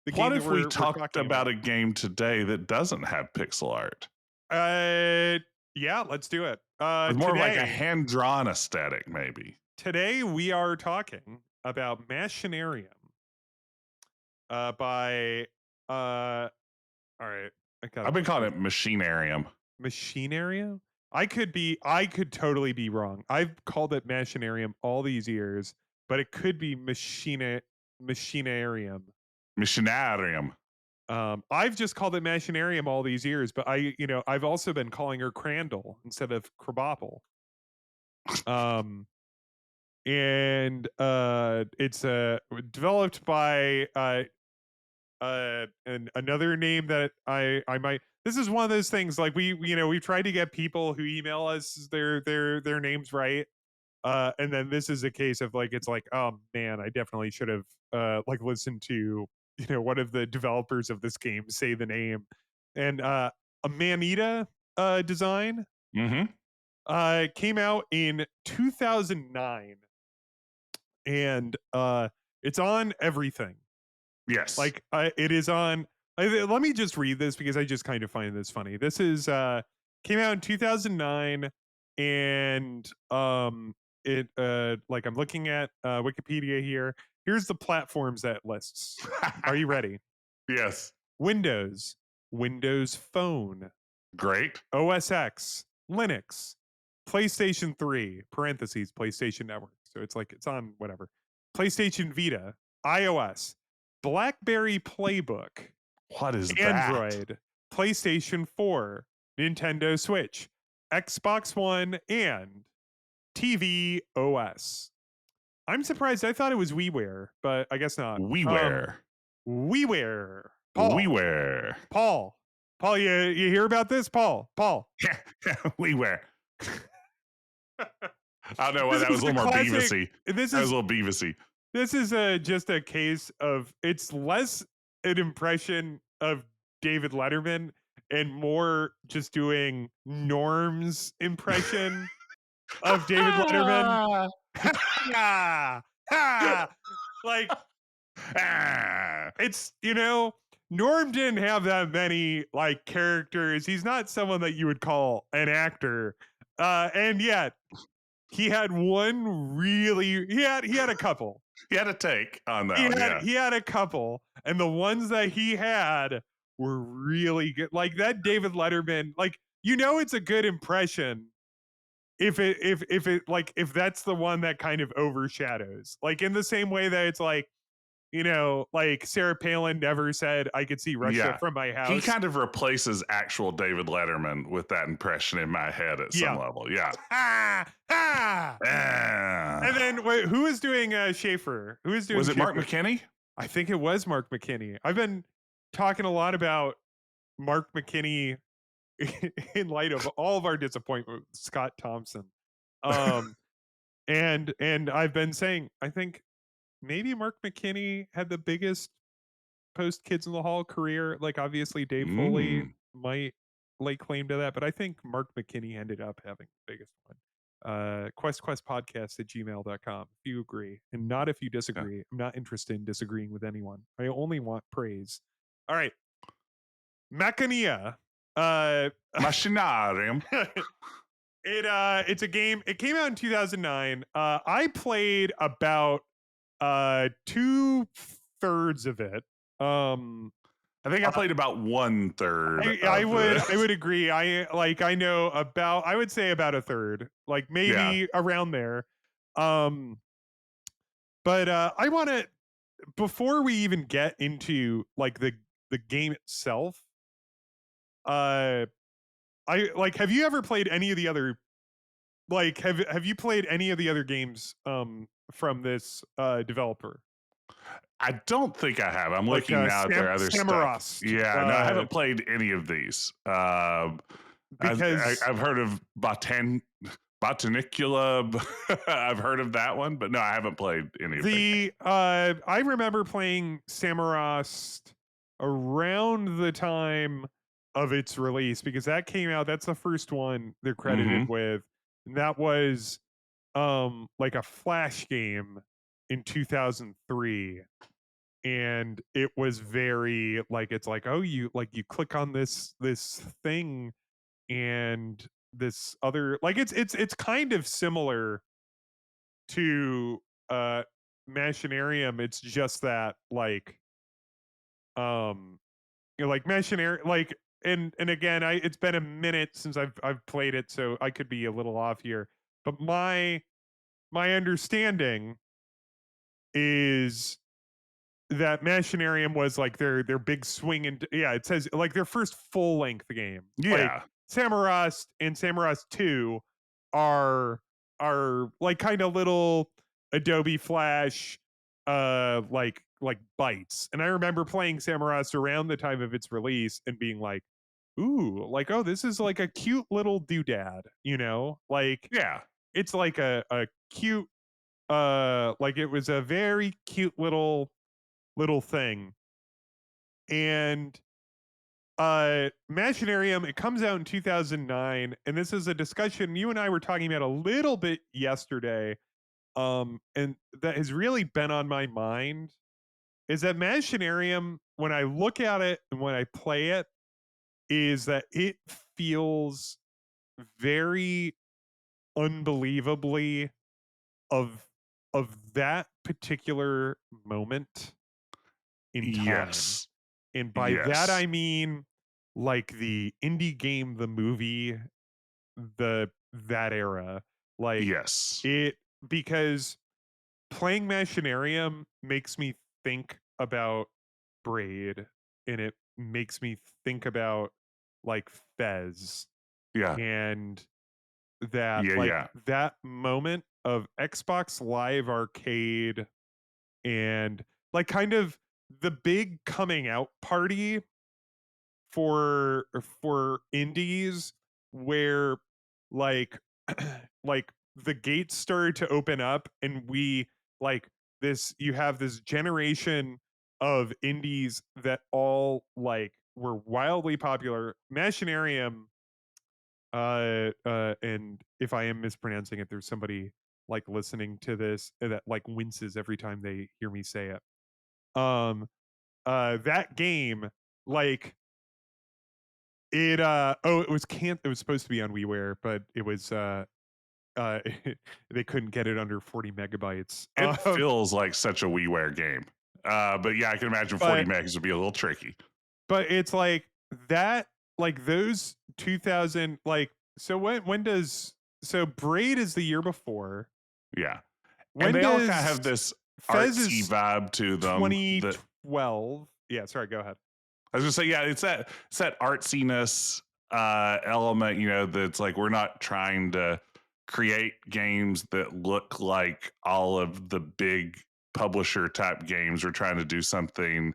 [SPEAKER 1] the
[SPEAKER 2] what
[SPEAKER 1] game that
[SPEAKER 2] if we
[SPEAKER 1] we're
[SPEAKER 2] talked
[SPEAKER 1] talking
[SPEAKER 2] about
[SPEAKER 1] about.
[SPEAKER 2] a game today that doesn't have pixel art?
[SPEAKER 1] Uh yeah, let's do it.
[SPEAKER 2] With more of like a hand drawn aesthetic, maybe.
[SPEAKER 1] Today we are talking about Machinarium by all right, I gotta
[SPEAKER 2] I've been
[SPEAKER 1] look
[SPEAKER 2] calling
[SPEAKER 1] this
[SPEAKER 2] it Machinarium.
[SPEAKER 1] Machinarium. I could totally be wrong. I've called it Machinarium all these years, but it could be Machinarium.
[SPEAKER 2] Machinarium.
[SPEAKER 1] I've just called it Machinarium all these years, but I've also been calling her Crandall instead of Krabappel. Um, and it's developed by and another name that I might. This is one of those things like we've tried to get people who email us their names right. And then this is a case of like it's like, oh man, I definitely should have like listened to one of the developers of this game say the name. And a Manita design
[SPEAKER 2] Mhm.
[SPEAKER 1] came out in 2009, and it's on everything.
[SPEAKER 2] Yes.
[SPEAKER 1] Like it is on. Let me just read this because I just kind of find this funny. This is came out in 2009, and it like I'm looking at Wikipedia here. Here's the platforms that it lists. Are you ready?
[SPEAKER 2] Yes.
[SPEAKER 1] Windows, Windows Phone,
[SPEAKER 2] Great.
[SPEAKER 1] OS X, Linux, PlayStation 3 (parentheses PlayStation Network). So it's like it's on whatever. PlayStation Vita, iOS, BlackBerry Playbook,
[SPEAKER 2] What is that?
[SPEAKER 1] Android, PlayStation 4, Nintendo Switch, Xbox One, and TV OS. I'm surprised. I thought it was WiiWare, but I guess not.
[SPEAKER 2] WiiWare.
[SPEAKER 1] WiiWare. Paul.
[SPEAKER 2] WiiWare.
[SPEAKER 1] Paul. Paul, you hear about this? Paul. Paul.
[SPEAKER 2] WiiWare. I don't know why
[SPEAKER 1] This
[SPEAKER 2] that was
[SPEAKER 1] is
[SPEAKER 2] a
[SPEAKER 1] a
[SPEAKER 2] little more
[SPEAKER 1] classic.
[SPEAKER 2] Beavisy.
[SPEAKER 1] This
[SPEAKER 2] That was
[SPEAKER 1] is
[SPEAKER 2] a little Beavisy.
[SPEAKER 1] this is just a case of it's less an impression of David Letterman and more just doing Norm's impression of David Letterman.
[SPEAKER 2] Ah,
[SPEAKER 1] Ha! Ha! Like
[SPEAKER 2] ah.
[SPEAKER 1] it's Norm didn't have that many like characters. He's not someone that you would call an actor. And yet he had one really he had a couple.
[SPEAKER 2] You had a take on that
[SPEAKER 1] He
[SPEAKER 2] one,
[SPEAKER 1] had
[SPEAKER 2] yeah.
[SPEAKER 1] he had a couple, and the ones that he had were really good. Like that David Letterman, like it's a good impression if it like if that's the one that kind of overshadows. Like in the same way that it's like, like Sarah Palin never said I could see Russia
[SPEAKER 2] Yeah.
[SPEAKER 1] from my
[SPEAKER 2] He
[SPEAKER 1] house.
[SPEAKER 2] kind of replaces actual David Letterman with that impression in my head at some
[SPEAKER 1] Yeah.
[SPEAKER 2] level. Yeah.
[SPEAKER 1] Ha ha. And
[SPEAKER 2] Ah.
[SPEAKER 1] then wait, who is doing Schaefer? Who is doing
[SPEAKER 2] Was it Mark
[SPEAKER 1] Schaefer?
[SPEAKER 2] McKinney?
[SPEAKER 1] I think it was Mark McKinney. I've been talking a lot about Mark McKinney in light of all of our disappointment with Scott Thompson. Um, and I've been saying I think maybe Mark McKinney had the biggest post Kids in the Hall career. Like obviously Dave Foley
[SPEAKER 2] Mm.
[SPEAKER 1] might lay claim to that, but I think Mark McKinney ended up having the biggest one. Questpodcast at gmail.com if you agree, and not if you
[SPEAKER 2] Okay.
[SPEAKER 1] disagree. I'm not interested in disagreeing with anyone. I only want praise. All right. Mechania Uh,
[SPEAKER 2] Machinarium.
[SPEAKER 1] it's a game. It came out in 2009. I played about 2/3 of it.
[SPEAKER 2] I think I played about 1/3
[SPEAKER 1] I
[SPEAKER 2] of
[SPEAKER 1] would
[SPEAKER 2] this.
[SPEAKER 1] agree. I know about, I would say about a third, like
[SPEAKER 2] Yeah.
[SPEAKER 1] maybe around there. Um, but I want to, before we even get into like the game itself. Uh, I like. Have you ever played any of the other? Like, have you played any of the other games from this developer?
[SPEAKER 2] I don't think I have. I'm
[SPEAKER 1] Like
[SPEAKER 2] looking now at their other stuff.
[SPEAKER 1] Samorost,
[SPEAKER 2] Yeah, no, I haven't played any of these.
[SPEAKER 1] because
[SPEAKER 2] I've heard of Botanicula. I've heard of that one, but no, I haven't played any of their games.
[SPEAKER 1] I remember playing Samorost around the time of its release, because that came out. That's the first one they're credited
[SPEAKER 2] Hmm.
[SPEAKER 1] with. And that was like a flash game in 2003, and it was very like, it's like, oh, you like, you click on this thing, and this other, like, it's kind of similar to Machinarium. It's just that like, you know, like Machinarium, like, and again, it's been a minute since I've played it, so I could be a little off here, but my understanding is that Machinarium was like their big swing, and yeah, it says like their first full length game. Like
[SPEAKER 2] Yeah,
[SPEAKER 1] Samorost and Samorost 2 are like kind of little Adobe Flash like bites. And I remember playing Samorost around the time of its release and being like, ooh, like, oh, this is like a cute little doodad, you know? Like
[SPEAKER 2] yeah,
[SPEAKER 1] it's like a cute like, it was a very cute little thing. And Machinarium, it comes out in 2009, and this is a discussion you and I were talking about a little bit yesterday, and that has really been on my mind, is that Machinarium, when I look at it and when I play it, is that it feels very unbelievably of that particular moment in time.
[SPEAKER 2] yes,
[SPEAKER 1] And by that
[SPEAKER 2] yes,
[SPEAKER 1] I mean like the indie game, the movie, that era. Like
[SPEAKER 2] yes,
[SPEAKER 1] it, because playing Machinarium makes me think about Braid, and it makes me think about like Fez,
[SPEAKER 2] yeah,
[SPEAKER 1] and that
[SPEAKER 2] yeah,
[SPEAKER 1] like
[SPEAKER 2] yeah,
[SPEAKER 1] that moment of Xbox Live Arcade, and like kind of the big coming out party for indies, where like like the gates started to open up, and we like this, you have this generation of indies that all like were wildly popular. Machinarium, and if I am mispronouncing it, there's somebody like listening to this that like winces every time they hear me say it. um that game, like it oh, it was can't it was supposed to be on WiiWare, but it was uh they couldn't get it under 40 megabytes.
[SPEAKER 2] it feels like such a WiiWare game. But yeah, I can imagine 40
[SPEAKER 1] But
[SPEAKER 2] megs would be a little tricky.
[SPEAKER 1] it's like that, like those 2000, like, so when does, so Braid is the year before.
[SPEAKER 2] Yeah, and
[SPEAKER 1] When
[SPEAKER 2] they all kind of
[SPEAKER 1] does
[SPEAKER 2] have this
[SPEAKER 1] Fez
[SPEAKER 2] artsy
[SPEAKER 1] is
[SPEAKER 2] vibe to them. That
[SPEAKER 1] 2012. Yeah, sorry, go ahead.
[SPEAKER 2] I was gonna say, yeah, it's that artsiness element, you know, that's like we're not trying to create games that look like all of the big publisher type games. We're trying to do something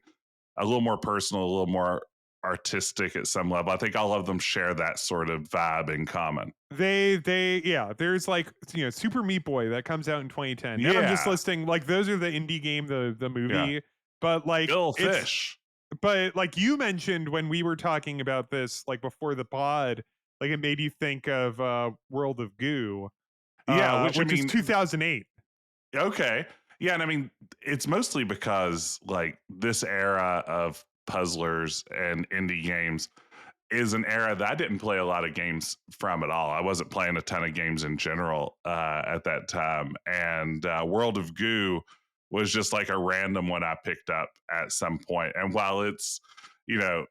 [SPEAKER 2] a little more personal, a little more artistic at some level. I think all of them share that sort of vibe in common.
[SPEAKER 1] Yeah, there's like, you know, Super Meat Boy that comes out in 2010. Now I'm just
[SPEAKER 2] Yeah,
[SPEAKER 1] listing like those are the indie game, the
[SPEAKER 2] yeah.
[SPEAKER 1] movie, but like
[SPEAKER 2] Bill
[SPEAKER 1] it's,
[SPEAKER 2] Fish.
[SPEAKER 1] but like you mentioned when we were talking about this like before the pod, like it made you think of World of Goo,
[SPEAKER 2] Yeah, which I
[SPEAKER 1] which is
[SPEAKER 2] mean,
[SPEAKER 1] 2008.
[SPEAKER 2] okay. Yeah, and I mean, it's mostly because like this era of puzzlers and indie games, is an era that I didn't play a lot of games from at all. I wasn't playing a ton of games in general at that time. And World of Goo was just like a random one I picked up at some point. And while it's, you know,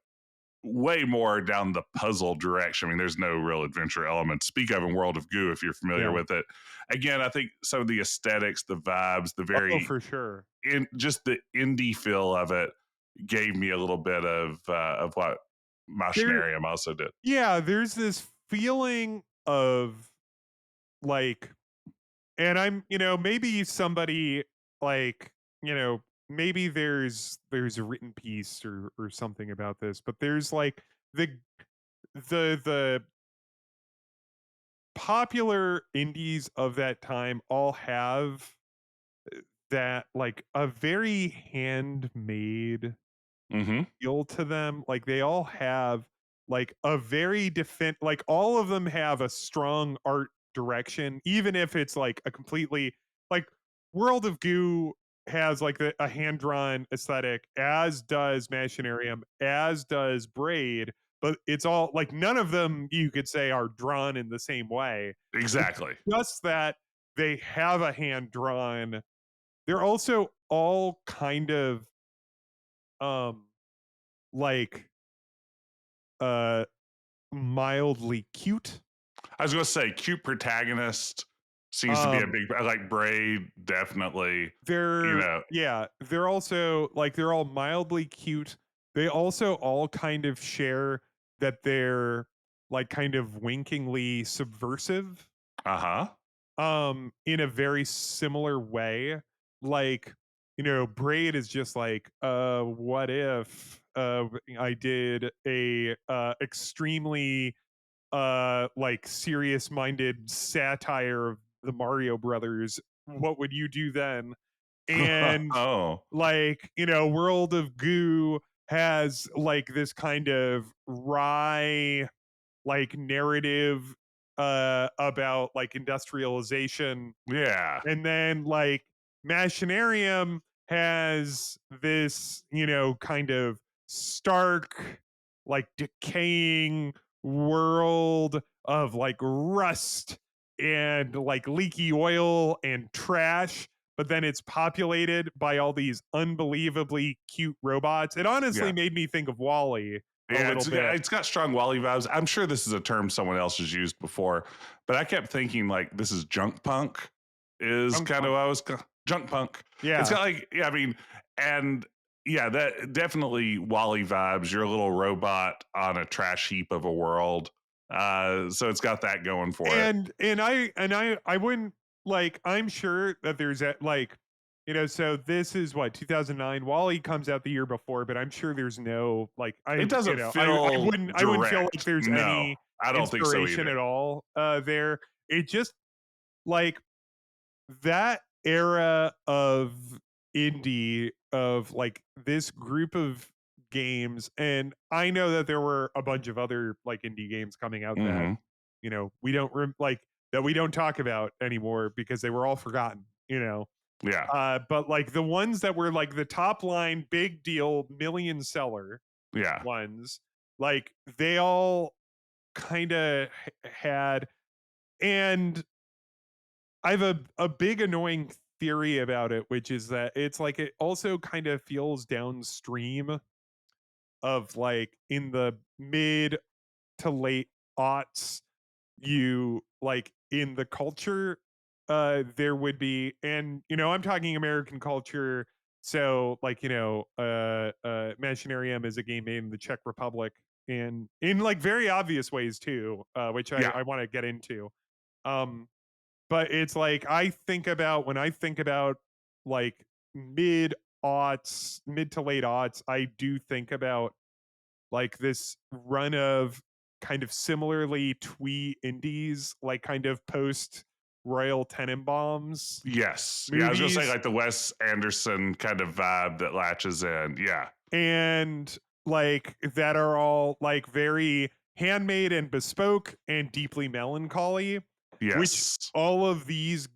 [SPEAKER 2] way more down the puzzle direction, I mean, there's no real adventure element to speak of in World of Goo if you're familiar
[SPEAKER 1] Yeah.
[SPEAKER 2] with it. Again, I think some of the aesthetics, the vibes, the
[SPEAKER 1] Oh,
[SPEAKER 2] very
[SPEAKER 1] for sure.
[SPEAKER 2] just the indie feel of it gave me a little bit of what
[SPEAKER 1] There,
[SPEAKER 2] Machinarium also did.
[SPEAKER 1] yeah, there's this feeling of like, and I'm, maybe somebody like, maybe there's a written piece or something about this, but there's like the the popular indies of that time all have that like a very handmade
[SPEAKER 2] Mm-hmm.
[SPEAKER 1] feel to them. Like they all have like a very like all of them have a strong art direction, even if it's like a completely like World of Goo has like a hand drawn aesthetic, as does Machinarium, as does Braid, but it's all like none of them you could say are drawn in the same way. It's
[SPEAKER 2] Exactly.
[SPEAKER 1] just that they have a hand drawn. They're also all kind of um like uh mildly cute.
[SPEAKER 2] I was going to say, cute protagonist seems to be a
[SPEAKER 1] Um
[SPEAKER 2] big, like Braid, definitely. You
[SPEAKER 1] they're
[SPEAKER 2] know,
[SPEAKER 1] yeah, they're also like they're all mildly cute. They also all kind of share that they're like kind of winkingly subversive
[SPEAKER 2] uh huh.
[SPEAKER 1] in a very similar way. Like, Braid is just like what if I did a extremely like serious minded satire of the Mario Brothers, what would you do then? And
[SPEAKER 2] Oh,
[SPEAKER 1] like, World of Goo has like this kind of wry like narrative about like industrialization,
[SPEAKER 2] yeah,
[SPEAKER 1] and then like Machinarium has this, kind of stark, like decaying world of like rust and like leaky oil and trash. But then it's populated by all these unbelievably cute robots. It honestly
[SPEAKER 2] yeah.
[SPEAKER 1] made me think of Wally a
[SPEAKER 2] Yeah,
[SPEAKER 1] little bit.
[SPEAKER 2] it's got strong Wally vibes. I'm sure this is a term someone else has used before, but I kept thinking like this is junk punk is
[SPEAKER 1] Punk
[SPEAKER 2] kind of
[SPEAKER 1] punk.
[SPEAKER 2] what I was junk punk. It's
[SPEAKER 1] Yeah.
[SPEAKER 2] got like yeah, I mean, and yeah, that definitely Wally vibes. You're a little robot on a trash heap of a world. So it's got that going for it.
[SPEAKER 1] And I wouldn't like, I'm sure that there's a like, so this is what, 2009. Wally comes out the year before, but I'm sure there's no like
[SPEAKER 2] It doesn't
[SPEAKER 1] I
[SPEAKER 2] feel
[SPEAKER 1] wouldn't feel like
[SPEAKER 2] direct.
[SPEAKER 1] there's
[SPEAKER 2] No,
[SPEAKER 1] any
[SPEAKER 2] I don't think so
[SPEAKER 1] inspiration
[SPEAKER 2] either.
[SPEAKER 1] at all there. It just like that era of indie, of like this group of games, and I know that there were a bunch of other like indie games coming out that
[SPEAKER 2] Hmm.
[SPEAKER 1] we don't like, that we don't talk about anymore because they were all forgotten,
[SPEAKER 2] Yeah,
[SPEAKER 1] but like the ones that were like the top line big deal million seller
[SPEAKER 2] yeah,
[SPEAKER 1] ones, like they all kind of had. And I have a big annoying theory about it, which is that it's like it also kind of feels downstream of like in the mid to late aughts, you like in the culture there would be, and I'm talking American culture, so like Machinarium is a game made in the Czech Republic, and in like very obvious ways too, which I
[SPEAKER 2] yeah,
[SPEAKER 1] I want to get into. um but it's like I think about, when I think about like mid to late aughts, I do think about like this run of kind of similarly twee indies, like kind of post Royal Tenenbaums
[SPEAKER 2] yes, yeah. I was gonna say
[SPEAKER 1] movies,
[SPEAKER 2] like the Wes Anderson kind of vibe that latches in. Yeah,
[SPEAKER 1] and like that are all like very handmade and bespoke and deeply melancholy, which
[SPEAKER 2] yes.
[SPEAKER 1] all of these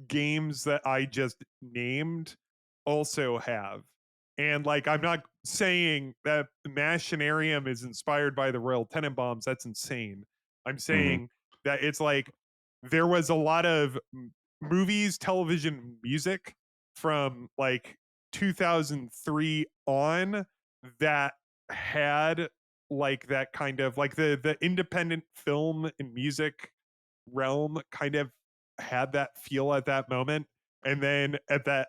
[SPEAKER 1] games that I just named also have. And like, I'm not saying that Machinarium is inspired by the Royal Tenenbaums. That's insane. I'm
[SPEAKER 2] Mhm.
[SPEAKER 1] saying that it's like there was a lot of movies, television, music from like 2003 on that had like that kind of like the independent film and music realm kind of had that feel at that moment. And then at the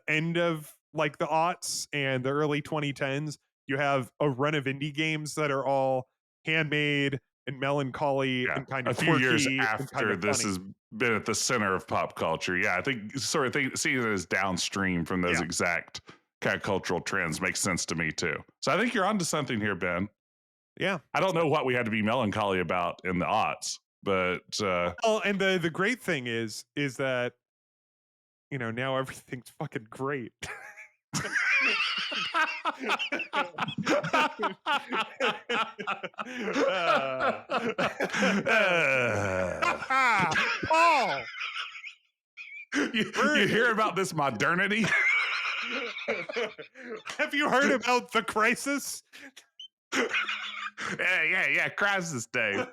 [SPEAKER 1] end of like the aughts and the early 2010s, you have a run of indie games that are all handmade and melancholy
[SPEAKER 2] Yeah,
[SPEAKER 1] and kind
[SPEAKER 2] a
[SPEAKER 1] of
[SPEAKER 2] few years
[SPEAKER 1] quirky and kind
[SPEAKER 2] after
[SPEAKER 1] of
[SPEAKER 2] this
[SPEAKER 1] funny.
[SPEAKER 2] has been at the center of pop culture. Yeah, I think sort of seeing it as downstream from those
[SPEAKER 1] Yeah.
[SPEAKER 2] exact kind of cultural trends makes sense to me too. So I think you're onto something here, Ben.
[SPEAKER 1] Yeah.
[SPEAKER 2] I don't know what we had to be melancholy about in the aughts, but
[SPEAKER 1] Well, and the great thing is that, you know, now everything's fucking great. uh, Paul,
[SPEAKER 2] you hear about this modernity?
[SPEAKER 1] have you heard about the crisis?
[SPEAKER 2] Yeah, crisis, Dave.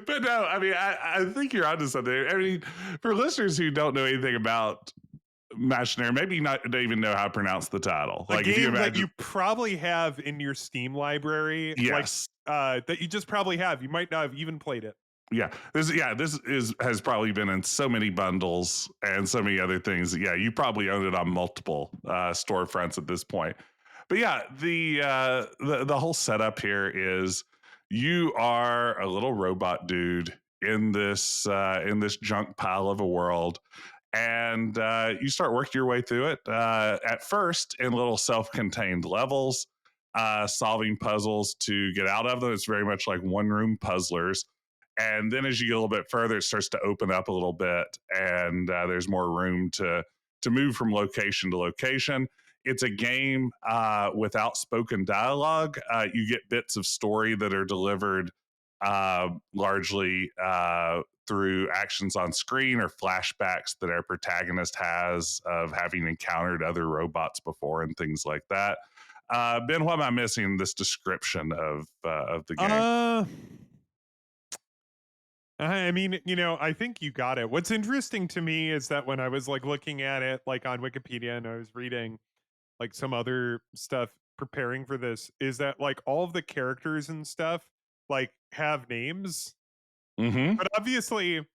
[SPEAKER 2] But no, I mean, I think you're onto something. I mean, for listeners who don't know anything about Machinarium, maybe not don't even know how to pronounce the title.
[SPEAKER 1] A
[SPEAKER 2] Like, if you
[SPEAKER 1] game that
[SPEAKER 2] imagine,
[SPEAKER 1] you probably have in your Steam library, like
[SPEAKER 2] yes,
[SPEAKER 1] that you just probably have. You might not have even played it.
[SPEAKER 2] this is has probably been in so many bundles and so many other things. Yeah, you probably own it on multiple storefronts at this point. But yeah, the whole setup here is you are a little robot dude in this junk pile of a world, and you start working your way through it. At first, in little self-contained levels, solving puzzles to get out of them. It's very much like one-room puzzlers. And then as you get a little bit further, it starts to open up a little bit, and there's more room to move from location to location. It's a game without spoken dialogue. You get bits of story that are delivered largely through actions on screen or flashbacks that our protagonist has of having encountered other robots before and things like that. Ben, what am I missing in this description of the game?
[SPEAKER 1] Uh I mean, you know, I think you got it. What's interesting to me is that when I was like looking at it like on Wikipedia and I was reading like some other stuff preparing for this, is that like all of the characters and stuff like have names,
[SPEAKER 2] Mm-hmm.
[SPEAKER 1] but obviously,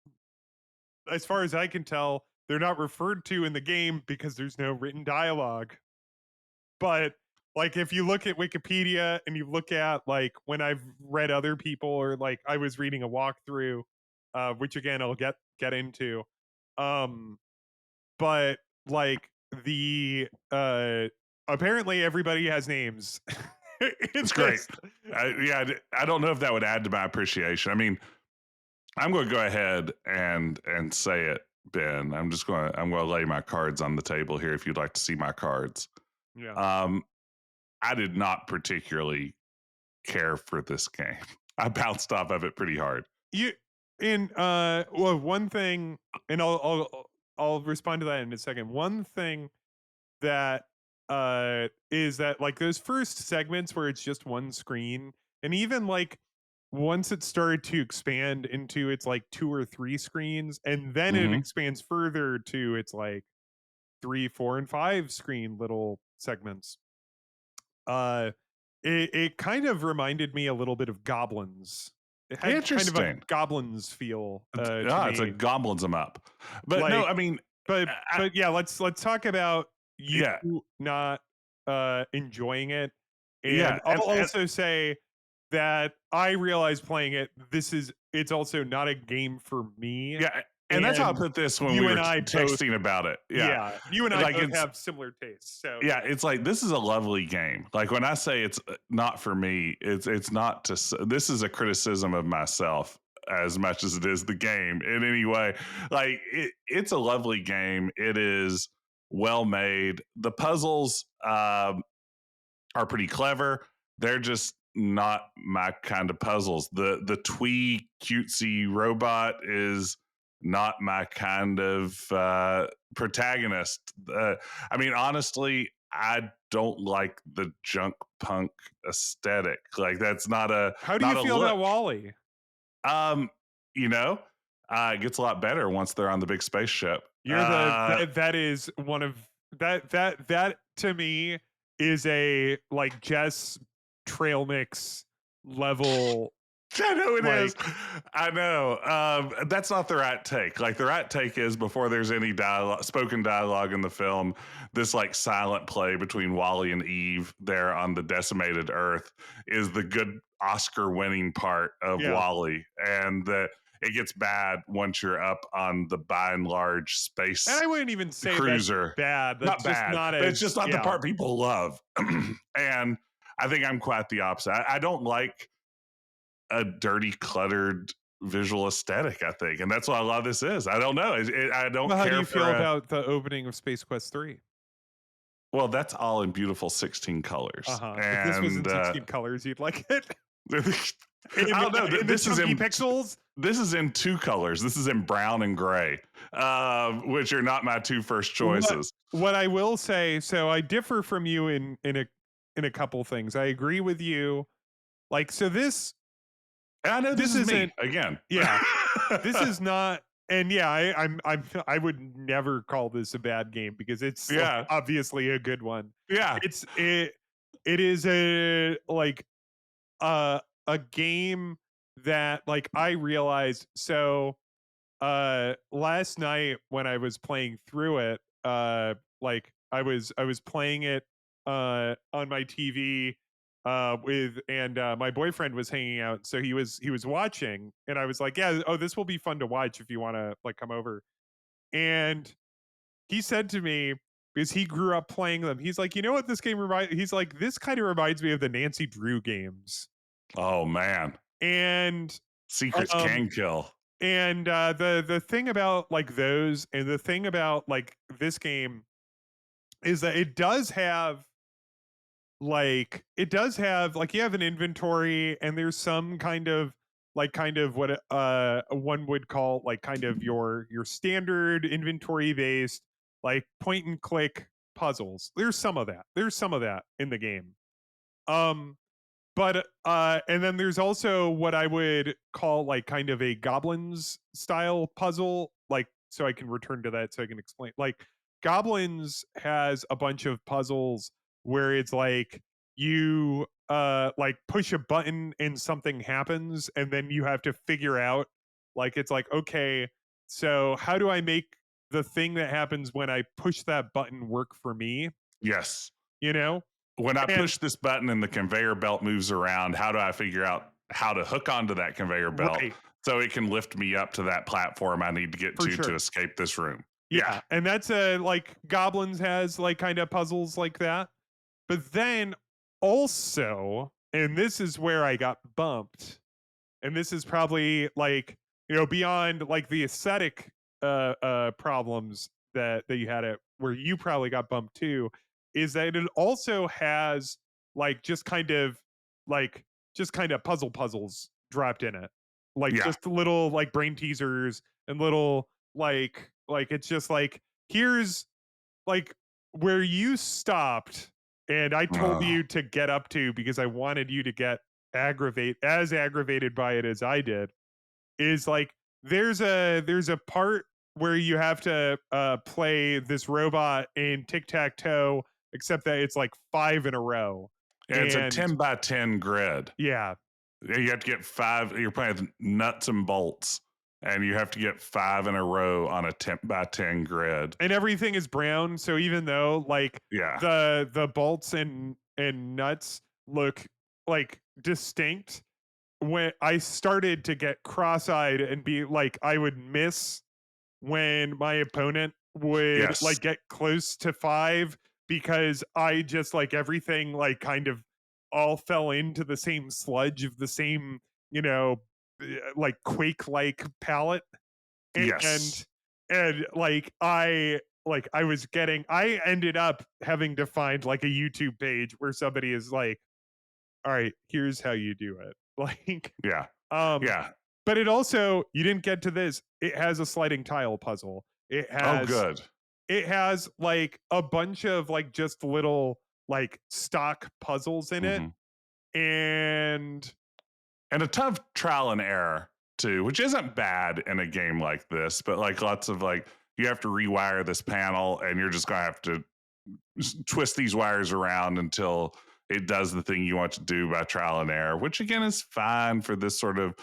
[SPEAKER 1] as far as I can tell, they're not referred to in the game because there's no written dialogue. But like if you look at Wikipedia and you look at like when I've read other people or like I was reading a walkthrough, which again I'll get into. Um, but like the apparently everybody has names in
[SPEAKER 2] It's great.
[SPEAKER 1] this.
[SPEAKER 2] I don't know if that would add to my appreciation. I mean, I'm going to go ahead and say it, Ben. I'm going to lay my cards on the table here. If you'd like to see my cards,
[SPEAKER 1] Yeah.
[SPEAKER 2] um, I did not particularly care for this game. I bounced off of it pretty hard.
[SPEAKER 1] You in well one thing, and I'll respond to that in a second. One thing that is that like those first segments where it's just one screen, and even like once it started to expand into its like two or three screens, and then it
[SPEAKER 2] Mm-hmm.
[SPEAKER 1] expands further to its like three, four, and five screen little segments. Uh it kind of reminded me a little bit of Goblins. It had kind of a
[SPEAKER 2] Interesting.
[SPEAKER 1] Goblins feel to
[SPEAKER 2] It's a
[SPEAKER 1] me.
[SPEAKER 2] goblins them up, but no,
[SPEAKER 1] Like
[SPEAKER 2] I mean,
[SPEAKER 1] but yeah, let's talk about you
[SPEAKER 2] yeah,
[SPEAKER 1] not enjoying it. And
[SPEAKER 2] yeah,
[SPEAKER 1] I'll
[SPEAKER 2] and
[SPEAKER 1] also say that I realized playing it, it's also not a game for me.
[SPEAKER 2] yeah, and that's how I
[SPEAKER 1] And
[SPEAKER 2] put this when we
[SPEAKER 1] you
[SPEAKER 2] were
[SPEAKER 1] and I both
[SPEAKER 2] texting about it. Yeah,
[SPEAKER 1] yeah, you and I
[SPEAKER 2] like
[SPEAKER 1] both have similar tastes. So
[SPEAKER 2] yeah,
[SPEAKER 1] yeah.
[SPEAKER 2] it's like this is a lovely game. Like when I say it's not for me, it's not this is a criticism of myself as much as it is the game in any way. Like it's a lovely game. It is well made. The puzzles are pretty clever. They're just not my kind of puzzles. The twee cutesy robot is not my kind of protagonist. I mean, honestly, I don't like the junk punk aesthetic. Like that's
[SPEAKER 1] How do you
[SPEAKER 2] not a
[SPEAKER 1] feel about
[SPEAKER 2] look.
[SPEAKER 1] Wally?
[SPEAKER 2] Um, you know, it gets a lot better once they're on the big spaceship.
[SPEAKER 1] You're the that is one of that to me is a like Jess trail mix level
[SPEAKER 2] I know it is.
[SPEAKER 1] like
[SPEAKER 2] I know. That's not the right take. Like the right take is before there's any dialogue, spoken dialogue in the film, this like silent play between Wally and Eve there on the decimated Earth is the good Oscar-winning part of
[SPEAKER 1] yeah.
[SPEAKER 2] Wally, and that it gets bad once you're up on the by and large
[SPEAKER 1] And
[SPEAKER 2] space
[SPEAKER 1] I wouldn't even say that's
[SPEAKER 2] cruiser.
[SPEAKER 1] bad. That's
[SPEAKER 2] Not
[SPEAKER 1] just
[SPEAKER 2] bad,
[SPEAKER 1] not
[SPEAKER 2] but it's
[SPEAKER 1] as
[SPEAKER 2] just not the
[SPEAKER 1] yeah.
[SPEAKER 2] part people love. And I think I'm quite the opposite. I don't like a dirty, cluttered visual aesthetic, I think. And that's what a lot of this is. I don't know. I don't
[SPEAKER 1] Well, how do
[SPEAKER 2] care
[SPEAKER 1] you
[SPEAKER 2] for
[SPEAKER 1] feel about the opening of Space Quest 3?
[SPEAKER 2] well, that's all in beautiful 16 colors.
[SPEAKER 1] Uh-huh. If this was
[SPEAKER 2] And
[SPEAKER 1] in 16 colors, you'd like it?
[SPEAKER 2] I don't know.
[SPEAKER 1] In the chunky pixels?
[SPEAKER 2] This is in two colors. This is in brown and gray, which are not my two first
[SPEAKER 1] What
[SPEAKER 2] choices.
[SPEAKER 1] what I will say, so I differ from you in a couple things. I agree with you. Like so
[SPEAKER 2] And I know this
[SPEAKER 1] this
[SPEAKER 2] is me
[SPEAKER 1] isn't
[SPEAKER 2] again.
[SPEAKER 1] yeah. This is not and yeah, I would never call this a bad game because it's like
[SPEAKER 2] yeah.
[SPEAKER 1] obviously a good one.
[SPEAKER 2] Yeah.
[SPEAKER 1] It is a like a game that like I realized last night when I was playing through it like I was playing it on my TV with and my boyfriend was hanging out so he was watching and I was like yeah oh this will be fun to watch if you want to like come over and he said to me because he grew up playing them he's like you know what this game reminds he's like this kind of reminds me of the Nancy Drew games
[SPEAKER 2] Oh man.
[SPEAKER 1] and
[SPEAKER 2] Secrets
[SPEAKER 1] um
[SPEAKER 2] can kill.
[SPEAKER 1] and the thing about like those and the thing about like this game is that it does have like you have an inventory and there's some kind of what one would call like kind of your standard inventory based like point and click puzzles. There's some of that in the game. Um but and then there's also what I would call like kind of a goblins style puzzle like so I can return to that so I can explain like goblins has a bunch of puzzles where it's like you like push a button and something happens and then you have to figure out like it's like okay so how do I make the thing that happens when I push that button work for me,
[SPEAKER 2] Yes.
[SPEAKER 1] you know?
[SPEAKER 2] When I
[SPEAKER 1] And
[SPEAKER 2] push this button and the conveyor belt moves around, how do I figure out how to hook onto that conveyor belt
[SPEAKER 1] right,
[SPEAKER 2] so it can lift me up to that platform I need to get
[SPEAKER 1] for
[SPEAKER 2] to
[SPEAKER 1] sure.
[SPEAKER 2] escape this room? Yeah.
[SPEAKER 1] Yeah, and that's a like Goblins has like kind of puzzles like that. But then also, and this is where I got bumped, and this is probably like, beyond like the aesthetic problems that you had it where you probably got bumped too, is that it also has like like just kind of puzzles dropped in it. Like
[SPEAKER 2] Yeah.
[SPEAKER 1] just little like brain teasers and little like it's just like here's like where you stopped and I told
[SPEAKER 2] Oh.
[SPEAKER 1] you to get up to because I wanted you to get aggravated by it as I did is like there's a part where you have to play this robot in tic-tac-toe except that it's like 5 in a row
[SPEAKER 2] And it's a
[SPEAKER 1] and
[SPEAKER 2] 10 by 10 grid.
[SPEAKER 1] yeah
[SPEAKER 2] You have to get five, you're playing with nuts and bolts, and you have to get five in a row on a 10 by 10 grid.
[SPEAKER 1] and everything is brown so even though like
[SPEAKER 2] Yeah.
[SPEAKER 1] the bolts and nuts look like distinct when I started to get cross-eyed and be like I would miss when my opponent would
[SPEAKER 2] Yes.
[SPEAKER 1] like get close to 5 because I just like everything like kind of all fell into the same sludge of the same, like quake like palette and
[SPEAKER 2] Yes.
[SPEAKER 1] I ended up having to find like a YouTube page where somebody is like, all right, here's how you do it. Like
[SPEAKER 2] Yeah.
[SPEAKER 1] um
[SPEAKER 2] Yeah.
[SPEAKER 1] but it also, you didn't get to this. It has a sliding tile puzzle.
[SPEAKER 2] Oh, good.
[SPEAKER 1] It has like a bunch of like just little like stock puzzles in it,
[SPEAKER 2] Hmm.
[SPEAKER 1] and
[SPEAKER 2] And a ton of trial and error too, which isn't bad in a game like this, but like lots of like you have to rewire this panel and you're just gonna have to twist these wires around until it does the thing you want to do by trial and error, which again is fine for this sort of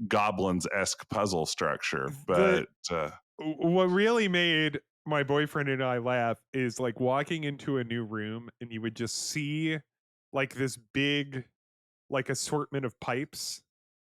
[SPEAKER 2] goblins-esque puzzle structure.
[SPEAKER 1] the
[SPEAKER 2] But
[SPEAKER 1] what really made my boyfriend and I laugh is like walking into a new room and you would just see like this big like assortment of pipes,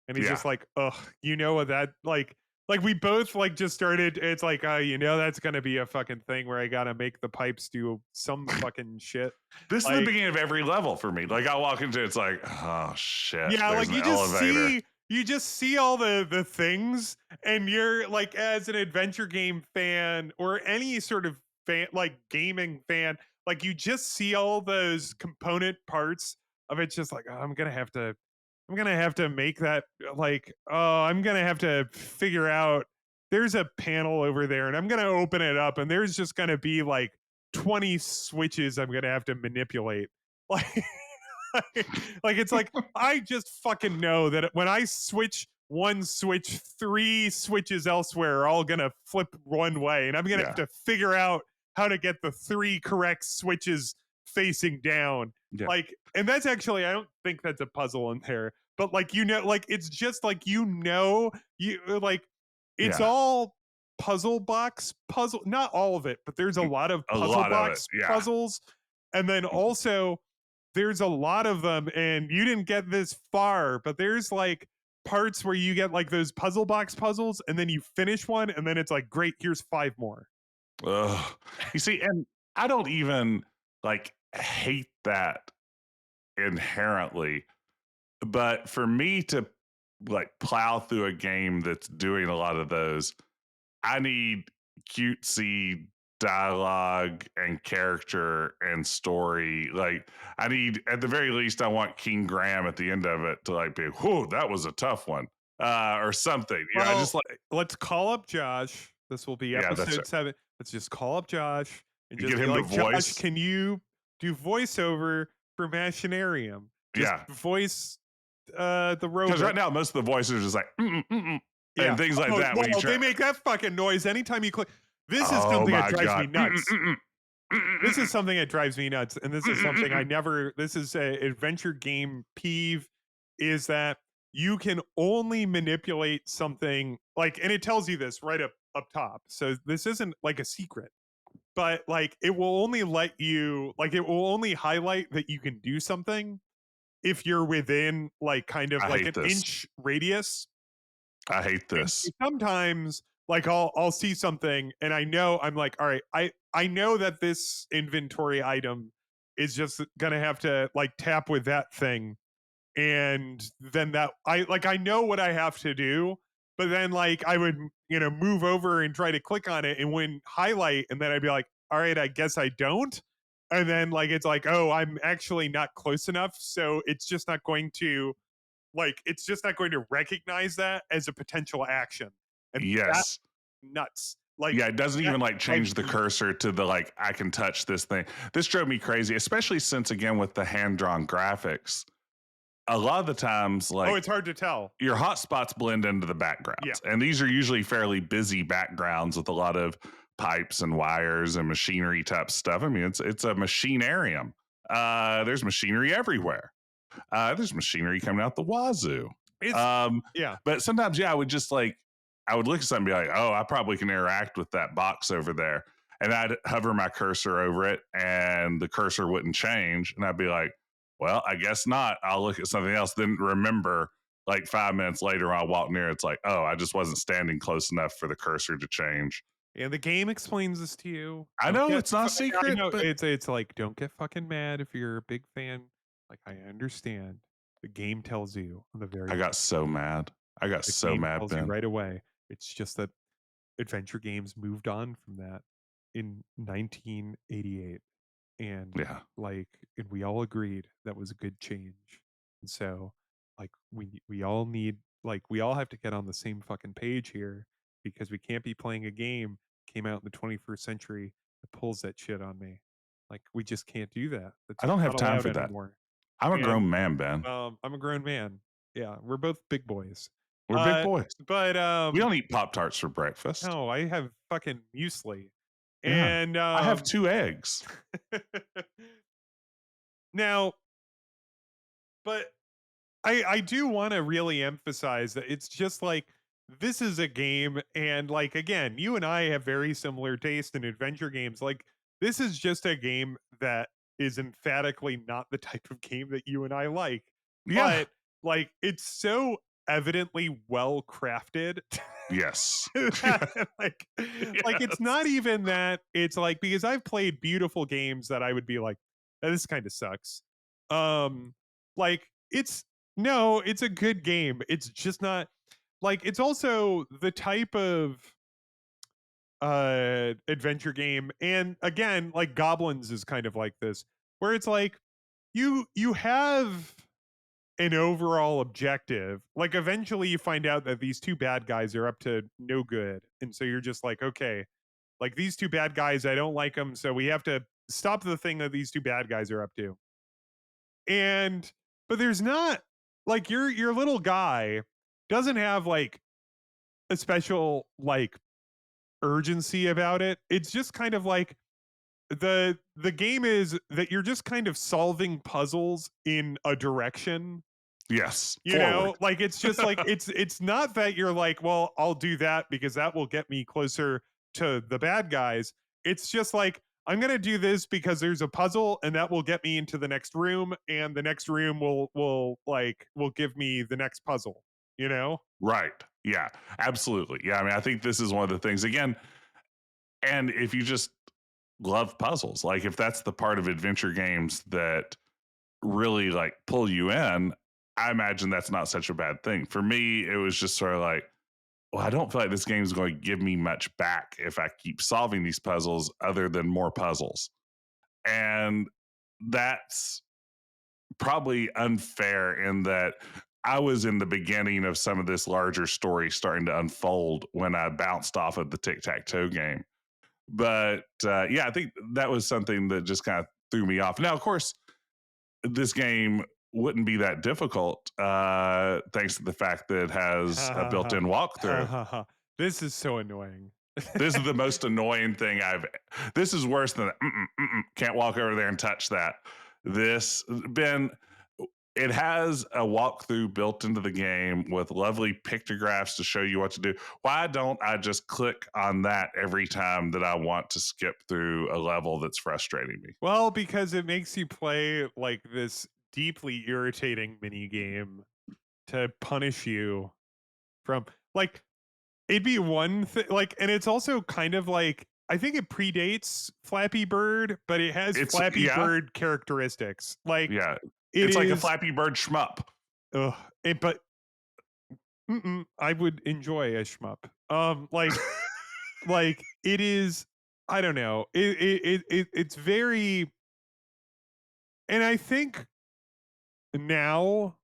[SPEAKER 1] and he's
[SPEAKER 2] yeah,
[SPEAKER 1] just like, ugh, you know what that like we both like just started, it's like, you know, that's gonna be a fucking thing where I gotta make the pipes do some fucking shit.
[SPEAKER 2] this is the
[SPEAKER 1] Like,
[SPEAKER 2] beginning of every level for me. Like I walk into it's like, oh shit,
[SPEAKER 1] yeah,
[SPEAKER 2] there's
[SPEAKER 1] like
[SPEAKER 2] an elevator.
[SPEAKER 1] you just see all the things, and you're like, as an adventure game fan or any sort of fan, like gaming fan, like you just see all those component parts of it, just like, oh, I'm gonna have to make that, like, oh, I'm gonna have to figure out, there's a panel over there and I'm gonna open it up and there's just gonna be like 20 switches I'm gonna have to manipulate. Like, like it's like, I just fucking know that when I switch one switch, three switches elsewhere are all gonna flip one way, and I'm gonna have
[SPEAKER 2] Yeah,
[SPEAKER 1] to figure out how to get the three correct switches facing down.
[SPEAKER 2] yeah,
[SPEAKER 1] Like, and that's actually, I don't think that's a puzzle in there, but like, you know, like it's just like, you know, you like, it's
[SPEAKER 2] yeah.
[SPEAKER 1] all puzzle box puzzle, not all of it, but there's a lot of
[SPEAKER 2] A
[SPEAKER 1] puzzle
[SPEAKER 2] lot of it.
[SPEAKER 1] box
[SPEAKER 2] Yeah.
[SPEAKER 1] puzzles, and then also there's a lot of them, and you didn't get this far, but there's like parts where you get like those puzzle box puzzles and then you finish one and then it's like, great, here's five more.
[SPEAKER 2] Ugh. You see, and I don't even like hate that inherently, but for me to like plow through a game that's doing a lot of those, I need cutesy dialogue and character and story. Like, I need, at the very least, I want King Graham at the end of it to like be, whoa, that was a tough one, or something. You know, I just
[SPEAKER 1] Well,
[SPEAKER 2] like,
[SPEAKER 1] let's call up Josh. This will be
[SPEAKER 2] yeah, that's
[SPEAKER 1] episode
[SPEAKER 2] it.
[SPEAKER 1] 7. Let's just call up Josh and
[SPEAKER 2] Get
[SPEAKER 1] just be
[SPEAKER 2] him to
[SPEAKER 1] like, Josh,
[SPEAKER 2] voice.
[SPEAKER 1] can you do voiceover for Machinarium? Just
[SPEAKER 2] Yeah.
[SPEAKER 1] voice the
[SPEAKER 2] Because
[SPEAKER 1] robot.
[SPEAKER 2] right now, most of the voices are just like,
[SPEAKER 1] Yeah.
[SPEAKER 2] and things like
[SPEAKER 1] Oh,
[SPEAKER 2] that when you
[SPEAKER 1] well,
[SPEAKER 2] try.
[SPEAKER 1] they make that fucking noise anytime you click. This is
[SPEAKER 2] Oh
[SPEAKER 1] something that
[SPEAKER 2] my
[SPEAKER 1] drives me
[SPEAKER 2] God.
[SPEAKER 1] nuts. This is something that drives me nuts, and this is something I never, this is a adventure game peeve, is that you can only manipulate something like, and it tells you this right up top, so this isn't like a secret, but like it will only let you, like it will only highlight that you can do something if you're within like kind of
[SPEAKER 2] I
[SPEAKER 1] like
[SPEAKER 2] hate
[SPEAKER 1] an
[SPEAKER 2] this.
[SPEAKER 1] inch radius.
[SPEAKER 2] I hate
[SPEAKER 1] And
[SPEAKER 2] this.
[SPEAKER 1] so sometimes like I'll see something and I know, I'm like, all right, I know that this inventory item is just gonna have to like tap with that thing, and then that, I know what I have to do, but then like I would, you know, move over and try to click on it and when highlight, and then I'd be like, all right, I guess I don't. And then like it's like, oh, I'm actually not close enough, so it's just not going to, like, it's just not going to recognize that as a potential action. And that,
[SPEAKER 2] Yes.
[SPEAKER 1] nuts. Like,
[SPEAKER 2] Yeah, it doesn't
[SPEAKER 1] that
[SPEAKER 2] even like
[SPEAKER 1] drives
[SPEAKER 2] change the
[SPEAKER 1] me nuts.
[SPEAKER 2] cursor to the like I can touch this thing. This drove me crazy, especially since again with the hand drawn graphics. A lot of the times,
[SPEAKER 1] Oh,
[SPEAKER 2] like
[SPEAKER 1] it's hard to tell.
[SPEAKER 2] your hotspots blend into the
[SPEAKER 1] Yeah.
[SPEAKER 2] backgrounds, and these are usually fairly busy backgrounds with a lot of pipes and wires and machinery type stuff. I mean, it's a machinarium. There's machinery everywhere. There's machinery coming out the wazoo.
[SPEAKER 1] It's,
[SPEAKER 2] Um,
[SPEAKER 1] yeah.
[SPEAKER 2] but sometimes, yeah, I would just like, I would look at something and be like, oh, I probably can interact with that box over there. And I'd hover my cursor over it and the cursor wouldn't change. And I'd be like, well, I guess not. I'll look at something else. Then remember, like 5 minutes later, when I walk near, it's like, oh, I just wasn't standing close enough for the cursor to change.
[SPEAKER 1] And the game explains this to you.
[SPEAKER 2] I
[SPEAKER 1] Don't
[SPEAKER 2] know
[SPEAKER 1] get,
[SPEAKER 2] it's not a
[SPEAKER 1] I
[SPEAKER 2] secret,
[SPEAKER 1] know
[SPEAKER 2] but
[SPEAKER 1] it's like, don't get fucking mad if you're a big fan. Like, I understand. The game tells you on the very
[SPEAKER 2] I got so mad. I got
[SPEAKER 1] the
[SPEAKER 2] so
[SPEAKER 1] game
[SPEAKER 2] mad,
[SPEAKER 1] tells you
[SPEAKER 2] Ben.
[SPEAKER 1] right away. It's just that adventure games moved on from that in 1988, and
[SPEAKER 2] Yeah.
[SPEAKER 1] like, and we all agreed that was a good change. And so like we all need like we all have to get on the same fucking page here because we can't be playing a game came out in the 21st century that pulls that shit on me. Like we just can't do that. That's
[SPEAKER 2] I
[SPEAKER 1] just
[SPEAKER 2] don't have
[SPEAKER 1] not
[SPEAKER 2] time
[SPEAKER 1] allowed
[SPEAKER 2] for that.
[SPEAKER 1] anymore.
[SPEAKER 2] I'm a
[SPEAKER 1] And
[SPEAKER 2] grown man, Ben.
[SPEAKER 1] I'm a grown man. Yeah, we're both big boys.
[SPEAKER 2] We're big
[SPEAKER 1] Uh,
[SPEAKER 2] boys.
[SPEAKER 1] but
[SPEAKER 2] We don't eat Pop Tarts for breakfast.
[SPEAKER 1] no, I have fucking muesli,
[SPEAKER 2] Yeah.
[SPEAKER 1] and
[SPEAKER 2] I have 2 eggs.
[SPEAKER 1] now, but I do want to really emphasize that it's just like this is a game, and like again, you and I have very similar taste in adventure games. Like this is just a game that is emphatically not the type of game that you and I like,
[SPEAKER 2] Yeah.
[SPEAKER 1] but like it's so evidently well crafted
[SPEAKER 2] Yes.
[SPEAKER 1] that, like it's not
[SPEAKER 2] Yes.
[SPEAKER 1] even that it's like because I've played beautiful games that I would be like, "Oh, this kind of sucks. Like it's no, it's a good game. It's just not like it's also the type of adventure game, and again, like Goblins is kind of like this, where it's like you have an overall objective. Like eventually you find out that these two bad guys are up to no good. And so you're just like, okay, like these two bad guys, I don't like them, so we have to stop the thing that these two bad guys are up to. And but there's not like your little guy doesn't have like a special like urgency about it. It's just kind of like the game is that you're just kind of solving puzzles in a direction.
[SPEAKER 2] Yes.
[SPEAKER 1] You
[SPEAKER 2] Forward.
[SPEAKER 1] know, like it's just like it's not that you're like, well, I'll do that because that will get me closer to the bad guys. It's just like I'm going to do this because there's a puzzle and that will get me into the next room, and the next room will give me the next puzzle, you know?
[SPEAKER 2] Right. Yeah. Absolutely. Yeah. I mean, I think this is one of the things again, and if you just love puzzles, like if that's the part of adventure games that really like pull you in, I imagine that's not such a bad thing. For me, it was just sort of like, well, I don't feel like this game is going to give me much back if I keep solving these puzzles other than more puzzles. And that's probably unfair in that I was in the beginning of some of this larger story starting to unfold when I bounced off of the tic tac toe game. But yeah, I think that was something that just kind of threw me off. Now, of course, this game wouldn't be that difficult thanks to the fact that it has
[SPEAKER 1] Ha
[SPEAKER 2] a
[SPEAKER 1] ha ha.
[SPEAKER 2] built-in
[SPEAKER 1] Ha
[SPEAKER 2] walkthrough.
[SPEAKER 1] ha ha. This is so annoying.
[SPEAKER 2] This is the most annoying thing I've. This is worse than can't walk over there and touch that. This Ben, it has a walkthrough built into the game with lovely pictographs to show you what to do. Why don't I just click on that every time that I want to skip through a level that's frustrating me?
[SPEAKER 1] Well, because it makes you play like this deeply irritating mini game to punish you from like it'd be one thing like, and it's also kind of like I think it predates Flappy Bird, but it has
[SPEAKER 2] It's
[SPEAKER 1] Flappy
[SPEAKER 2] yeah,
[SPEAKER 1] Bird characteristics. Like
[SPEAKER 2] yeah.
[SPEAKER 1] it
[SPEAKER 2] It's like a
[SPEAKER 1] is
[SPEAKER 2] Flappy Bird shmup.
[SPEAKER 1] ugh, but I would enjoy a shmup. Like it is I don't know. It's very, and I think now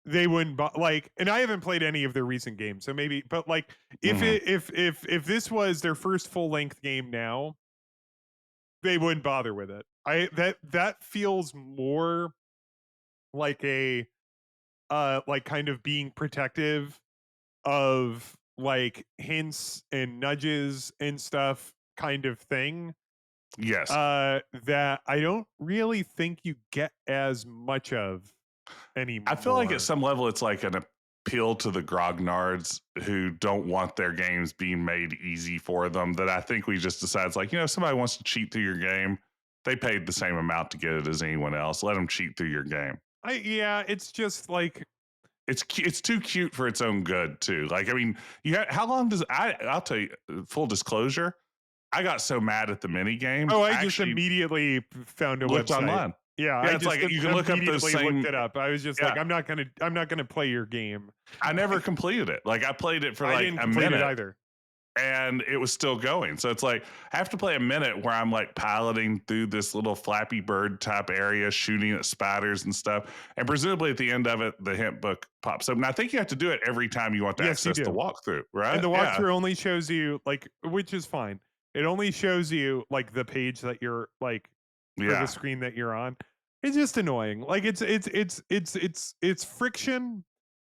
[SPEAKER 1] they wouldn't like, and I haven't played any of their recent games, so maybe, but like if
[SPEAKER 2] Mhm.
[SPEAKER 1] it if this was their first full length game now, they wouldn't bother with it. I that feels more like a like kind of being protective of like hints and nudges and stuff kind of thing
[SPEAKER 2] Yes.
[SPEAKER 1] that I don't really think you get as much of
[SPEAKER 2] I feel like at
[SPEAKER 1] anymore.
[SPEAKER 2] some level it's like an appeal to the grognards who don't want their games being made easy for them. That I think we just decide it's like, if somebody wants to cheat through your game, they paid the same amount to get it as anyone else. Let them cheat through your game.
[SPEAKER 1] Yeah, it's just like
[SPEAKER 2] It's too cute for its own good too. Like I mean, how long does I'll tell you full disclosure. I got so mad at the mini game.
[SPEAKER 1] oh, I
[SPEAKER 2] I
[SPEAKER 1] just
[SPEAKER 2] actually
[SPEAKER 1] immediately found a
[SPEAKER 2] looked
[SPEAKER 1] website.
[SPEAKER 2] online.
[SPEAKER 1] Yeah,
[SPEAKER 2] Yeah,
[SPEAKER 1] I
[SPEAKER 2] it's
[SPEAKER 1] just
[SPEAKER 2] like you can look up those
[SPEAKER 1] immediately looked
[SPEAKER 2] same.
[SPEAKER 1] it up. I was just like,
[SPEAKER 2] Yeah,
[SPEAKER 1] I'm not gonna play your game.
[SPEAKER 2] I never completed it. Like I played it for
[SPEAKER 1] I
[SPEAKER 2] like
[SPEAKER 1] didn't
[SPEAKER 2] a
[SPEAKER 1] complete it
[SPEAKER 2] minute.
[SPEAKER 1] either.
[SPEAKER 2] and it was still going. So it's like I have to play a minute where I'm like piloting through this little Flappy Bird type area, shooting at spiders and stuff. And presumably at the end of it, the hint book pops up. And I think you have to do it every time you want to
[SPEAKER 1] Yes, you
[SPEAKER 2] access the
[SPEAKER 1] do.
[SPEAKER 2] walkthrough,
[SPEAKER 1] And
[SPEAKER 2] right?
[SPEAKER 1] the
[SPEAKER 2] Yeah.
[SPEAKER 1] walkthrough only shows you like, which is fine. It only shows you like the page that you're like, or the
[SPEAKER 2] Yeah.
[SPEAKER 1] screen that you're on. It's just annoying. Like it's friction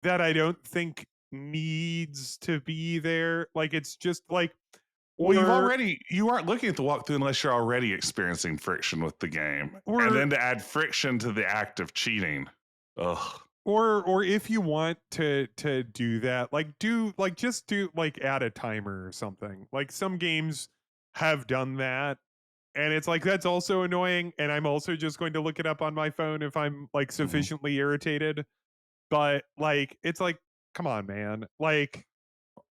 [SPEAKER 1] that I don't think needs to be there. Like it's just like,
[SPEAKER 2] Well,
[SPEAKER 1] or
[SPEAKER 2] you aren't looking at the walkthrough unless you're already experiencing friction with the game. And
[SPEAKER 1] or
[SPEAKER 2] then to add friction to the act of cheating. Ugh.
[SPEAKER 1] or if you want to do that, like do like just do like add a timer or something. Like some games have done that, and it's like that's also annoying, and I'm also just going to look it up on my phone if I'm like
[SPEAKER 2] Mhm.
[SPEAKER 1] sufficiently irritated. But like it's like, come on, man. Like,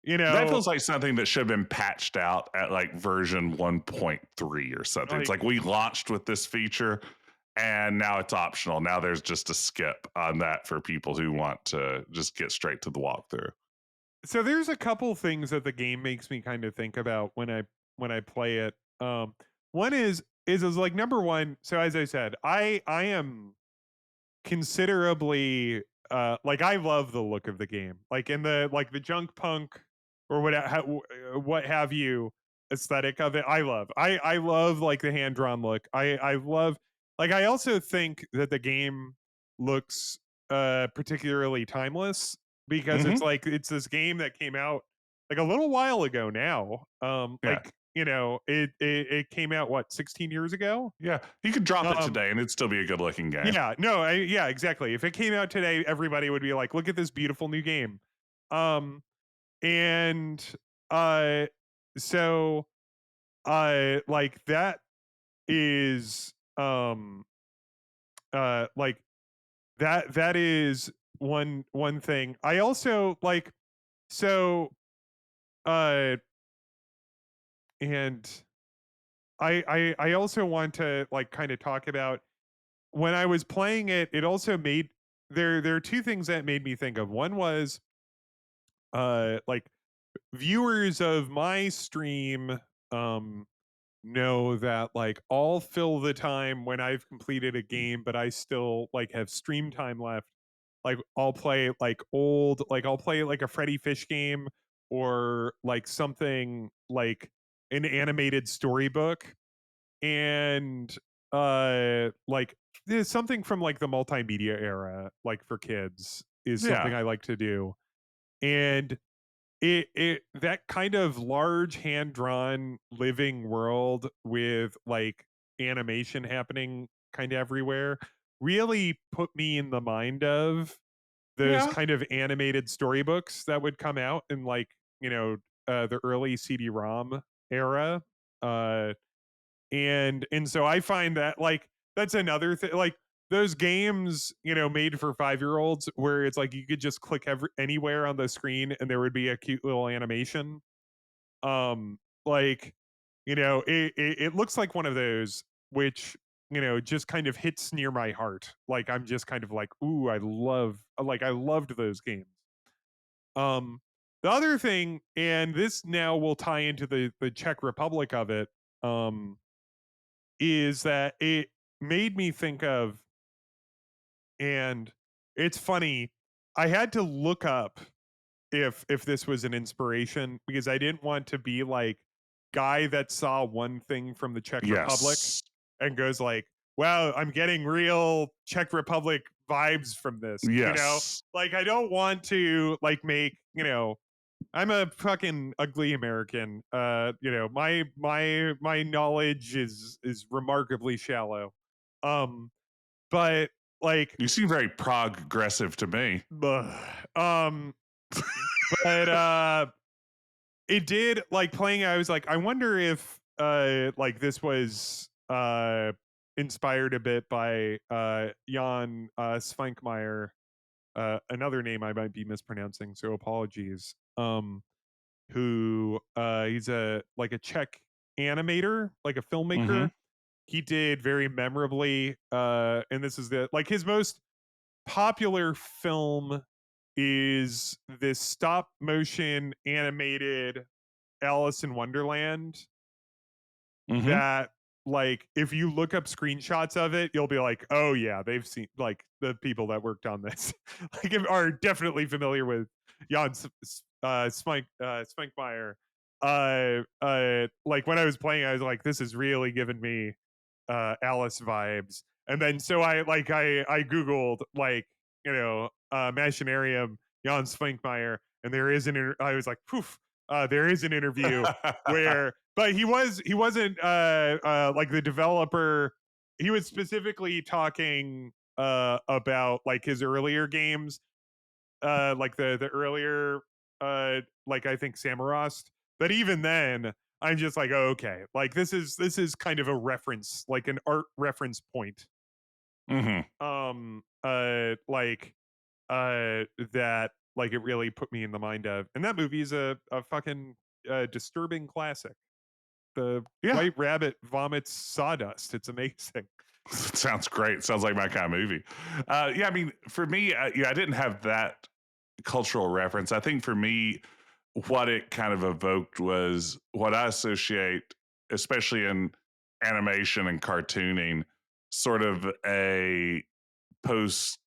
[SPEAKER 1] you
[SPEAKER 2] That
[SPEAKER 1] know,
[SPEAKER 2] feels like something that should have been patched out at like version 1.3 or something. It's
[SPEAKER 1] like
[SPEAKER 2] like we launched with this feature and now it's optional. Now there's just a skip on that for people who want to just get straight to the walkthrough.
[SPEAKER 1] so there's a couple things that the game makes me kind of think about when I play it. One is like number one. So as I said, I am considerably like I love the look of the game, like in the like the junk punk or what have you aesthetic of it. I love like the hand drawn look. I love like I also think that the game looks particularly timeless because it's
[SPEAKER 2] Hmm.
[SPEAKER 1] like it's this game that came out like a little while ago now.
[SPEAKER 2] Yeah.
[SPEAKER 1] Like you know it came out what 16 years ago.
[SPEAKER 2] Yeah. You could drop it
[SPEAKER 1] um
[SPEAKER 2] today and it'd still be a good looking game.
[SPEAKER 1] yeah, no, yeah, exactly. If it came out today, everybody would be like, "Look at this beautiful new game." Um, and uh, so like that is like that is one thing. I also like so uh, and I also want to like kind of talk about when I was playing it. It also made there are two things that made me think of. One was like viewers of my stream um know that like I'll fill the time when I've completed a game but I still like have stream time left. Like I'll play like old like I'll play like a Freddy Fish game or like something like an animated storybook, and like there's something from like the multimedia era like for kids is something
[SPEAKER 2] Yeah.
[SPEAKER 1] I like to do. And it that kind of large hand drawn living world with like animation happening kind of everywhere really put me in the mind of those
[SPEAKER 2] Yeah.
[SPEAKER 1] kind of animated storybooks that would come out in like you know the early CD-ROM era. uh and so I find that like that's another thing, like those games you know made for 5-year-olds where it's like you could just click anywhere on the screen and there would be a cute little animation. Like you know it looks like one of those which you know just kind of hits near my heart. Like I'm just kind of like, ooh, I loved those games. um the other thing, and this now will tie into the Czech Republic of it, um is that it made me think of, and it's funny, I had to look up if this was an inspiration because I didn't want to be like guy that saw one thing from the Czech Republic
[SPEAKER 2] Yes.
[SPEAKER 1] and goes like, wow, I'm getting real Czech Republic vibes from this, you know?
[SPEAKER 2] Yes.
[SPEAKER 1] Like I don't want to like make, you know, I'm a fucking ugly American. You know, my knowledge is remarkably shallow. Um, but like,
[SPEAKER 2] You seem very progressive to me.
[SPEAKER 1] um, but it did like playing. I was like, I wonder if like this was inspired a bit by Jan Svankmajer, another name I might be mispronouncing, so apologies. Who he's a like a Czech animator, like a
[SPEAKER 2] Hmm.
[SPEAKER 1] filmmaker. He did very memorably and this is the like his most popular film is this stop motion animated Alice in Wonderland
[SPEAKER 2] Hmm.
[SPEAKER 1] that like if you look up screenshots of it, you'll be like, oh yeah, they've seen like the people that worked on this like are definitely familiar with Jan Svankmajer. Like when I was playing, I was like, this is really giving me Alice vibes. And then so I googled like Machinarium Jan Svankmajer, and there is I was like, poof, there is an interview where, but he wasn't like the developer. He was specifically talking about like his earlier games, like the earlier like I think Samorost. But even then, I'm just like, oh, okay, like this is kind of a reference, like an art reference point.
[SPEAKER 2] Hmm.
[SPEAKER 1] Like that like it really put me in the mind of, and that movie is a fucking disturbing classic. The
[SPEAKER 2] Yeah.
[SPEAKER 1] white rabbit vomits sawdust. It's amazing.
[SPEAKER 2] Sounds great. Sounds like my kind of movie. Yeah, I mean, for me, yeah, I didn't have that cultural reference. I think for me, what it kind of evoked was what I associate, especially in animation and cartooning, sort of a post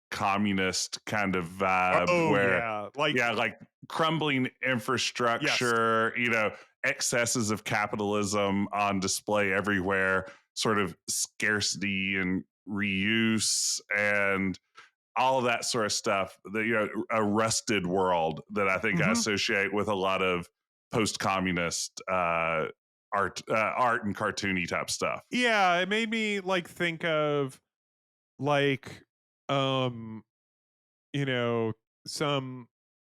[SPEAKER 2] communist kind of vibe
[SPEAKER 1] Oh
[SPEAKER 2] where,
[SPEAKER 1] yeah, like
[SPEAKER 2] yeah, like crumbling
[SPEAKER 1] yes.
[SPEAKER 2] infrastructure, excesses of capitalism on display everywhere, sort of scarcity and reuse and all of that sort of stuff. A rusted world that I think I
[SPEAKER 1] Hmm.
[SPEAKER 2] associate with a lot of post-communist art and cartoony type stuff.
[SPEAKER 1] Yeah, it made me like think of like um you know some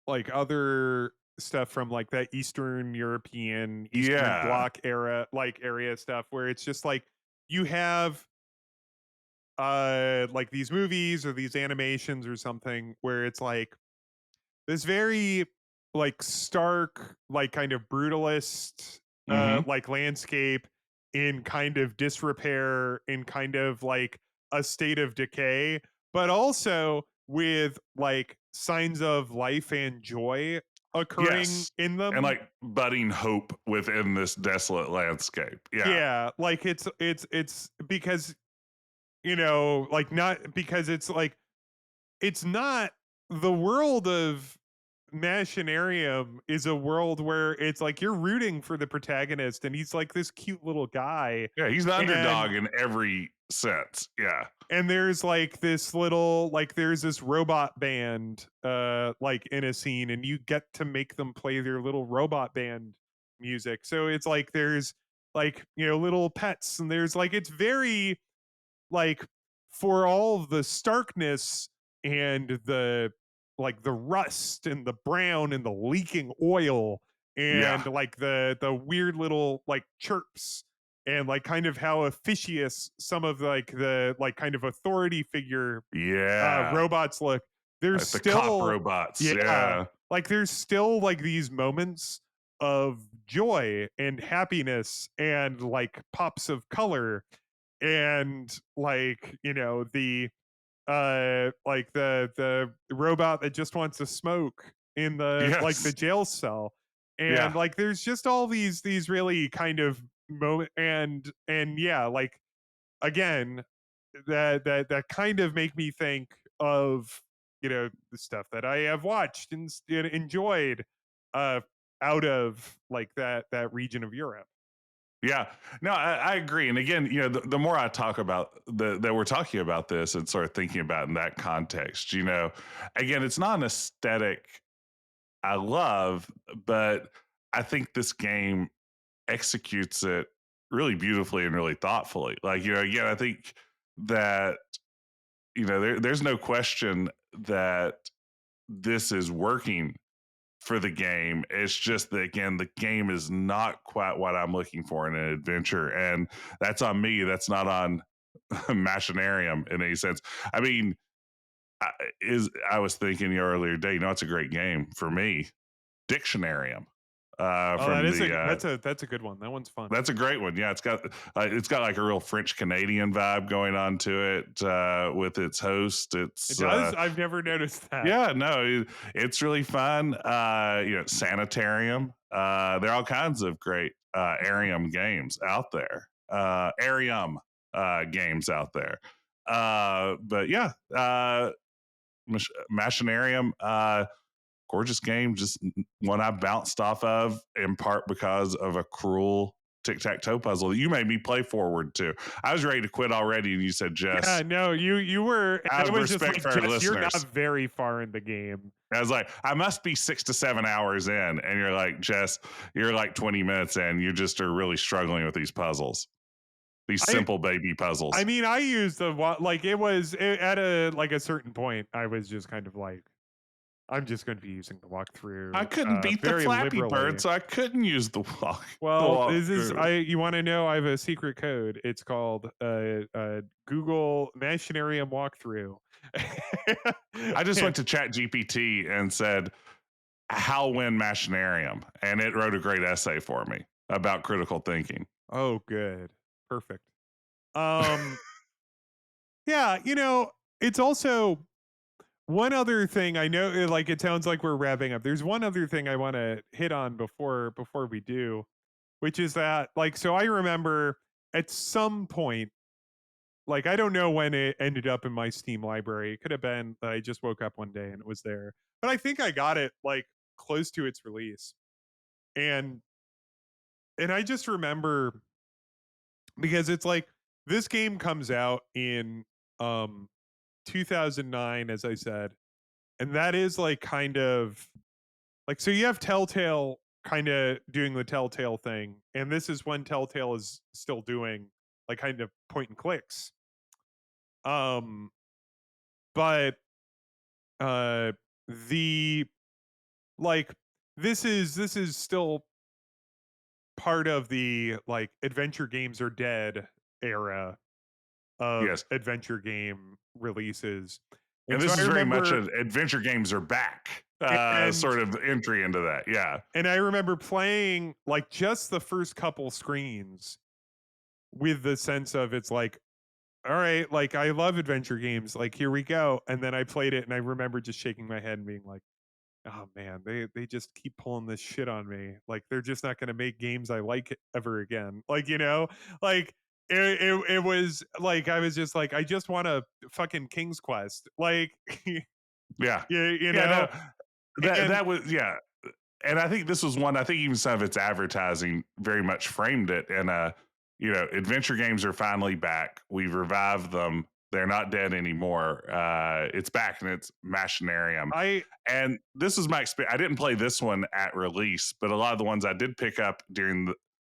[SPEAKER 1] like other stuff from like that Eastern European, Eastern
[SPEAKER 2] Yeah.
[SPEAKER 1] Bloc era like area stuff where it's just like you have like these movies or these animations or something where it's like this very like stark like kind of brutalist
[SPEAKER 2] Hmm.
[SPEAKER 1] like landscape in kind of disrepair, in kind of like a state of decay, but also with like signs of life and joy occurring
[SPEAKER 2] Yes.
[SPEAKER 1] in
[SPEAKER 2] And
[SPEAKER 1] them.
[SPEAKER 2] like budding hope within this desolate landscape. Yeah.
[SPEAKER 1] Yeah, like it's because like not because it's like it's not the world of Machinarium is a world where it's like you're rooting for the protagonist and he's like this cute little guy,
[SPEAKER 2] Yeah. He's the
[SPEAKER 1] and
[SPEAKER 2] underdog in every sense. Yeah.
[SPEAKER 1] there's like this little like there's this robot band like in a scene, and you get to make them play their little robot band music. So it's like there's like little pets, and there's like it's very like for all the starkness and the like the rust and the brown and the leaking oil
[SPEAKER 2] Yeah.
[SPEAKER 1] and like the weird little like chirps and like kind of how officious some of like the like kind of authority figure
[SPEAKER 2] Yeah.
[SPEAKER 1] robots look, there's
[SPEAKER 2] Like the cop
[SPEAKER 1] still,
[SPEAKER 2] robots.
[SPEAKER 1] yeah,
[SPEAKER 2] Yeah.
[SPEAKER 1] like there's still like these moments of joy and happiness and like pops of color, and like the like the robot that just wants to smoke in the like the
[SPEAKER 2] Yes.
[SPEAKER 1] jail cell,
[SPEAKER 2] Yeah.
[SPEAKER 1] and like there's just all these really kind of moment, and yeah, like again that kind of make me think of the stuff that I have watched and enjoyed uh out of like that region of Europe.
[SPEAKER 2] Yeah, no, I agree. And again, the more I talk about that we're talking about this and sort of thinking about in that context, again, it's not an aesthetic I love, but I think this game executes it really beautifully and really thoughtfully. Like, again, I think that there's no question that this is working for the game. It's just that again, the game is not quite what I'm looking for in an adventure, and that's on me. That's not on Machinarium in any sense. I mean, I was thinking the earlier day, it's a great game for me. Dictionarium.
[SPEAKER 1] Oh,
[SPEAKER 2] from the
[SPEAKER 1] that's a good one. That one's fun.
[SPEAKER 2] That's a great one. Yeah, it's got like a real French Canadian vibe going on to it with its host.
[SPEAKER 1] It
[SPEAKER 2] It's
[SPEAKER 1] does. I've never noticed that.
[SPEAKER 2] yeah, no, it's really fun. Sanitarium. There are all kinds of great Arium games out there. Arium games out there. But yeah, Machinarium. Gorgeous game, just one I bounced off of in part because of a cruel tic-tac-toe puzzle that you made me play forward to. I was ready to quit already, and you said,
[SPEAKER 1] Yeah,
[SPEAKER 2] Jess,
[SPEAKER 1] no, you were. And
[SPEAKER 2] out
[SPEAKER 1] I
[SPEAKER 2] of
[SPEAKER 1] was just
[SPEAKER 2] respect
[SPEAKER 1] like,
[SPEAKER 2] for our
[SPEAKER 1] Jess, you're
[SPEAKER 2] listeners.
[SPEAKER 1] not very far in the game.
[SPEAKER 2] I was like, I must be 6 to 7 hours in. And you're like, Jess, you're like 20 minutes in. You just are really struggling with these puzzles, these
[SPEAKER 1] I
[SPEAKER 2] simple baby puzzles.
[SPEAKER 1] I mean, I used like at a certain point. I was just kind of like, I'm just going to be using the
[SPEAKER 2] I
[SPEAKER 1] walkthrough
[SPEAKER 2] couldn't beat the
[SPEAKER 1] very
[SPEAKER 2] Flappy
[SPEAKER 1] liberally.
[SPEAKER 2] Bird, so I couldn't use the
[SPEAKER 1] Well, this is
[SPEAKER 2] walkthrough.
[SPEAKER 1] you want to know? I have a secret code. It's called Google Machinarium walkthrough.
[SPEAKER 2] I just went to Chat GPT and said, how win Machinarium, and it wrote a great essay for me about critical thinking.
[SPEAKER 1] Oh, good, perfect. Um, yeah, it's also one other thing I know. Like, it sounds like we're wrapping up. There's one other thing I want to hit on before we do, which is that, like, so I remember at some point, like, I don't know when it ended up in my Steam library. It could have been that I just woke up one day and it was there, but I think I got it like close to its release, and I just remember because it's like this game comes out in um 2009, as I said, and that is like kind of like, so you have Telltale kind of doing the Telltale thing, and this is when Telltale is still doing like kind of point and clicks. Um, but uh the like this is still part of the like adventure games are dead era of
[SPEAKER 2] Yes.
[SPEAKER 1] adventure game releases.
[SPEAKER 2] And
[SPEAKER 1] And so
[SPEAKER 2] this
[SPEAKER 1] I
[SPEAKER 2] is very much
[SPEAKER 1] remember
[SPEAKER 2] an adventure games are back
[SPEAKER 1] and
[SPEAKER 2] sort of entry into that. Yeah.
[SPEAKER 1] I remember playing like just the first couple screens with the sense of it's like, all right, like I love adventure games, like here we go. And then I played it and I remember just shaking my head and being like, oh man, they just keep pulling this shit on me. Like they're just not going to make games I like ever again. Like, like it was like I was just like I just want a fucking King's Quest. Like
[SPEAKER 2] Yeah.
[SPEAKER 1] you
[SPEAKER 2] Yeah.
[SPEAKER 1] know
[SPEAKER 2] No, that
[SPEAKER 1] and
[SPEAKER 2] that was yeah. And I think this was one. I think even some of its advertising very much framed it in a, adventure games are finally back. We've revived them. They're not dead anymore. It's back, and it's Machinarium.
[SPEAKER 1] I
[SPEAKER 2] And this is my experience. I didn't play this one at release, but a lot of the ones I did pick up during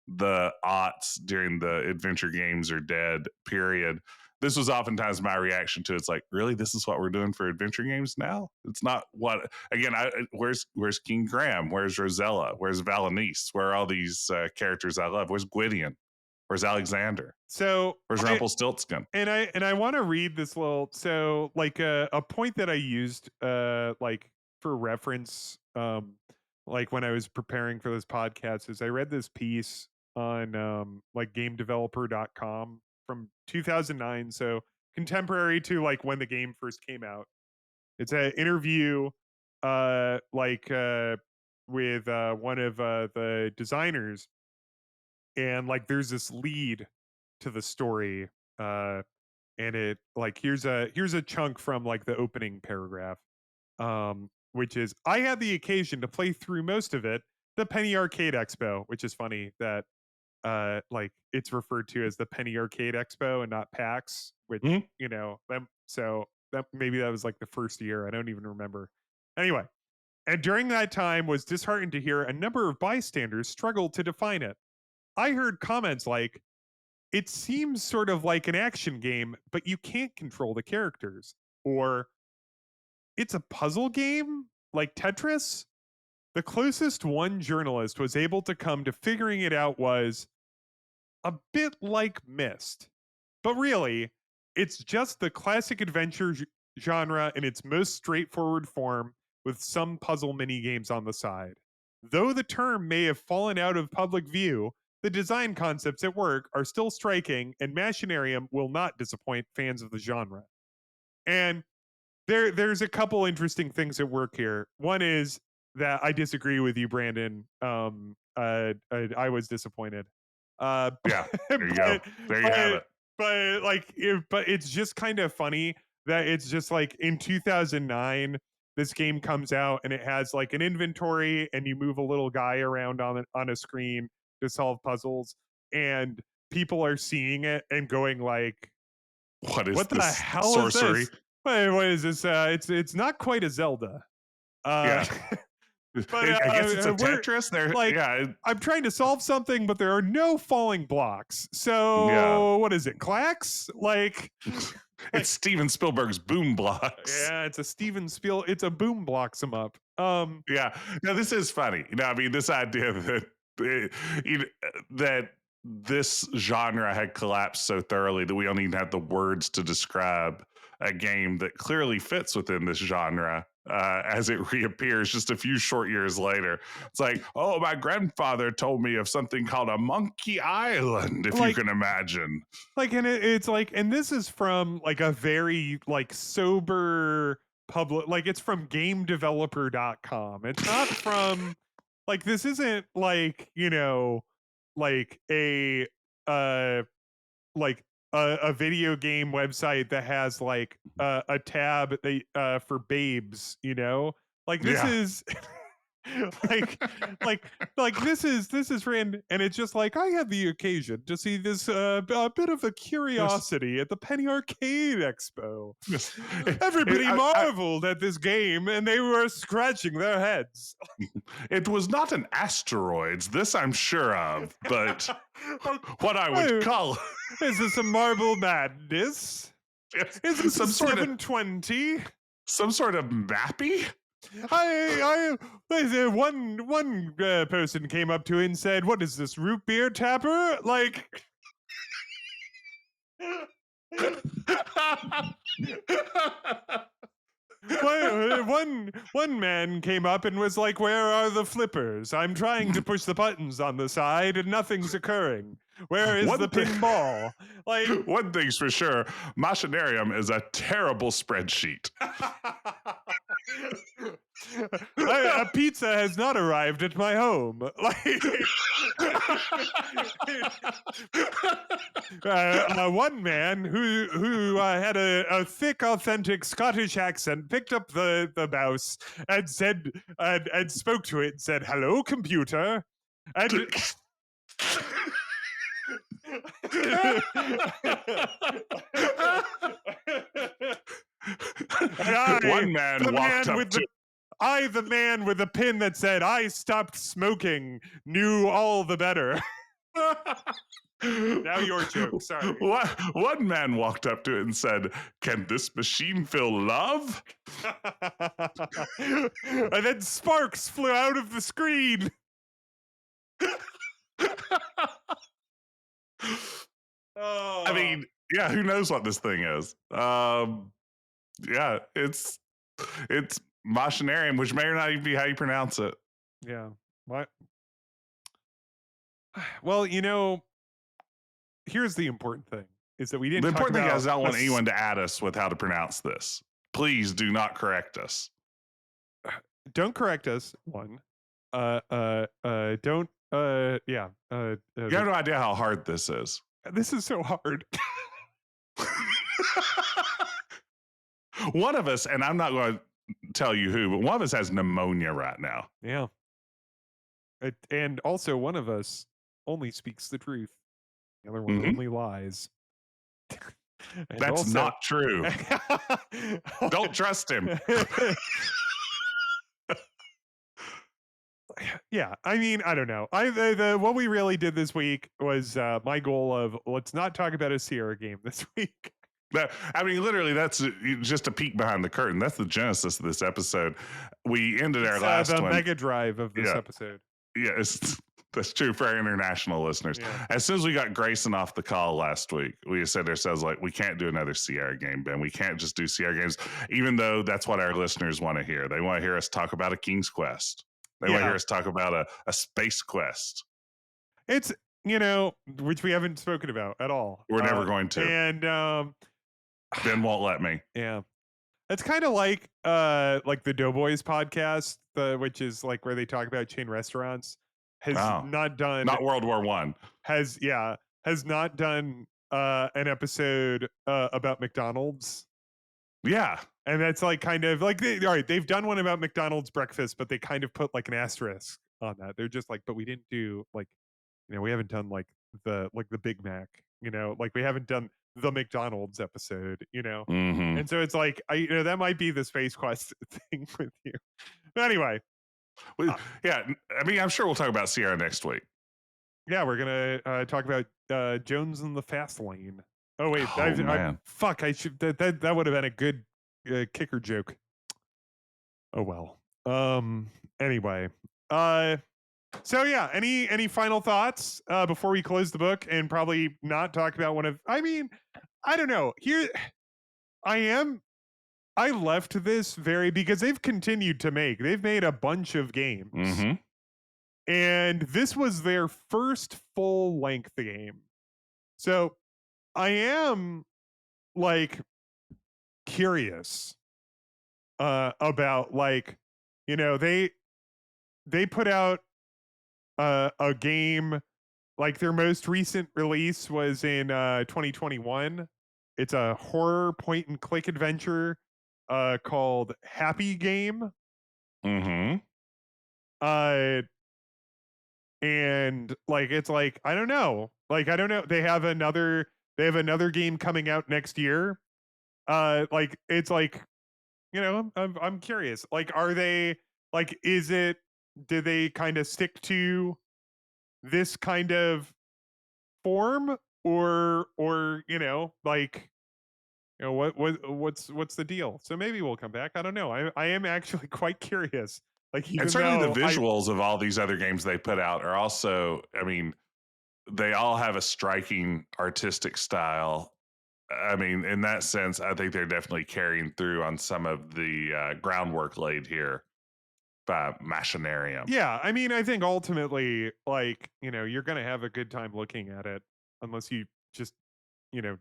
[SPEAKER 2] the aughts, during the adventure games are dead period, this was oftentimes my reaction to it's like, really, this is what we're doing for adventure games now? It's not what again, where's King Graham? Where's Rosella? Where's Valanice? Where are all these characters I love? Where's Gwydion? Where's Alexander?
[SPEAKER 1] so
[SPEAKER 2] Where's Rumpelstiltskin?
[SPEAKER 1] I want to read this little, so like a point that I used like for reference like when I was preparing for this podcast is I read this piece on like gamedeveloper.com from 2009, so contemporary to like when the game first came out. It's an interview like with one of the designers, and like there's this lead to the story, uh and it like here's a chunk from like the opening paragraph, which is, I had the occasion to play through most of it, the Penny Arcade Expo, which is funny that like it's referred to as the Penny Arcade Expo and not PAX, which
[SPEAKER 2] Mhm.
[SPEAKER 1] them, so that maybe that was like the first year, I don't even remember. Anyway, and during that time was disheartened to hear a number of bystanders struggle to define it. I heard comments like, it seems sort of like an action game, but you can't control the characters. Or it's a puzzle game like Tetris. The closest one journalist was able to come to figuring it out was a bit like Myst. But really, it's just the classic adventure genre in its most straightforward form with some puzzle mini games on the side. though the term may have fallen out of public view, the design concepts at work are still striking, and Machinarium will not disappoint fans of the genre. And there's a couple interesting things at work here. One is that I disagree with you, Brandon. I was disappointed.
[SPEAKER 2] Yeah, there you go. There you have it.
[SPEAKER 1] But it's just kind of funny that it's just like in 2009 this game comes out and it has like an inventory and you move a little guy around on a screen to solve puzzles, and people are seeing it and going like,
[SPEAKER 2] What is
[SPEAKER 1] what the
[SPEAKER 2] this
[SPEAKER 1] hell
[SPEAKER 2] sorcery?
[SPEAKER 1] is this? What is this? It's not quite a Zelda.
[SPEAKER 2] Yeah.
[SPEAKER 1] But
[SPEAKER 2] I guess it's a Tetris. There,
[SPEAKER 1] like,
[SPEAKER 2] yeah,
[SPEAKER 1] I'm trying to solve something, but there are no falling blocks.
[SPEAKER 2] yeah.
[SPEAKER 1] So what is it? Clacks? Like
[SPEAKER 2] It's Steven Spielberg's Boom Blocks.
[SPEAKER 1] yeah, it's a Steven Spiel. It's a boom blocks him up.
[SPEAKER 2] Yeah. Now this is funny. I mean, this idea that that this genre had collapsed so thoroughly that we don't even have the words to describe a game that clearly fits within this genre as it reappears just a few short years later. It's like, oh, my grandfather told me of something called a Monkey Island, if you can imagine.
[SPEAKER 1] Like, and it's like, and this is from like a very like sober public, like it's from gamedeveloper.com. It's not from like, this isn't like, like like a video game website that has like a tab for babes, like this is like this is random, and it's just like I had the occasion to see this a bit of a curiosity at the Penny Arcade Expo. Everybody marveled at this game, and they were scratching their heads.
[SPEAKER 2] It was not an asteroids, this I'm sure of, but what I would call
[SPEAKER 1] is this a marble madness? Is this some 720?
[SPEAKER 2] Some sort of mappy?
[SPEAKER 1] One person came up to it and said, "What is this, root beer tapper?" Like, one man came up and was like, "Where are the flippers? I'm trying to push the buttons on the side and nothing's occurring. Where is the pinball?" Like,
[SPEAKER 2] one thing's for sure, Machinarium is a terrible spreadsheet.
[SPEAKER 1] A pizza has not arrived at my home. Like, one man who had a thick, authentic Scottish accent picked up the mouse and said and spoke to it and said, "Hello, computer," and.
[SPEAKER 2] One man walked up to
[SPEAKER 1] the man with the pin that said, "I stopped smoking," knew all the better. Now your joke, sorry.
[SPEAKER 2] One man walked up to it and said, "Can this machine feel love?"
[SPEAKER 1] And then sparks flew out of the screen.
[SPEAKER 2] I mean, yeah, who knows what this thing is? Yeah, it's Machinarium, which may or not even be how you pronounce it.
[SPEAKER 1] Yeah. What? Well, here's the important thing: is that we didn't.
[SPEAKER 2] The important thing is I don't want anyone to add us with how to pronounce this. Please do not correct us.
[SPEAKER 1] Don't correct us. One. Don't. Yeah.
[SPEAKER 2] You have no idea how hard this is.
[SPEAKER 1] This is so hard.
[SPEAKER 2] One of us, and I'm not going to tell you who, but one of us has pneumonia right now.
[SPEAKER 1] Yeah. And also, one of us only speaks the truth. The other one only lies.
[SPEAKER 2] That's not true. Don't trust him.
[SPEAKER 1] Yeah, I mean, I don't know. What we really did this week was my goal of let's not talk about a Sierra game this week.
[SPEAKER 2] I mean, literally, that's just a peek behind the curtain. That's the genesis of this episode. We ended our last
[SPEAKER 1] the
[SPEAKER 2] one.
[SPEAKER 1] mega drive of this episode.
[SPEAKER 2] Yeah, that's true for our international listeners. Yeah. As soon as we got Grayson off the call last week, we said to ourselves, like, we can't do another Sierra game, Ben. We can't just do Sierra games, even though that's what our listeners want to hear. They want to hear us talk about a King's Quest. They want to
[SPEAKER 1] Yeah.
[SPEAKER 2] hear us talk about a space quest.
[SPEAKER 1] It's, which we haven't spoken about at all.
[SPEAKER 2] We're never going to.
[SPEAKER 1] And
[SPEAKER 2] Ben won't let me.
[SPEAKER 1] yeah. It's kind of like the Doughboys podcast, which is like where they talk about chain restaurants, has
[SPEAKER 2] Oh,
[SPEAKER 1] not done
[SPEAKER 2] not World War One.
[SPEAKER 1] has yeah, has not done an episode about McDonald's.
[SPEAKER 2] Yeah.
[SPEAKER 1] And that's like kind of like all right, they've done one about McDonald's breakfast, but they kind of put like an asterisk on that. They're just like, but we didn't do like, we haven't done like the Big Mac, like we haven't done the McDonald's episode.
[SPEAKER 2] Mm-hmm.
[SPEAKER 1] And so it's like that might be the Space Quest thing with you. But anyway,
[SPEAKER 2] Yeah. I mean, I'm sure we'll talk about Sierra next week.
[SPEAKER 1] yeah, we're gonna talk about Jones in the Fast Lane. Oh wait,
[SPEAKER 2] Oh man.
[SPEAKER 1] fuck, I should that would have been a good kicker joke. Oh well. Anyway, so yeah, any final thoughts before we close the book and probably not talk about one of? I mean, I don't know. Here, I am. I left this because they've continued to make. They've made a bunch of games,
[SPEAKER 2] Mm-hmm.
[SPEAKER 1] and this was their first full length game. So I am like curious about they put out a game. Like their most recent release was in 2021. It's a horror point and click adventure called Happy Game.
[SPEAKER 2] Mm-hmm.
[SPEAKER 1] Uh and like it's like I don't know. Like I don't know. They have another game coming out next year. Like it's like, I'm curious. Like are they like is it do they kind of stick to this kind of form or like what's the deal? So maybe we'll come back. I don't know. I am actually quite curious. Like
[SPEAKER 2] And
[SPEAKER 1] even
[SPEAKER 2] certainly the
[SPEAKER 1] though I
[SPEAKER 2] visuals of all these other games they put out are also, I mean, they all have a striking artistic style. I mean, in that sense, I think they're definitely carrying through on some of the groundwork laid here by Machinarium.
[SPEAKER 1] yeah, I mean I think ultimately like, you're going to have a good time looking at it unless you just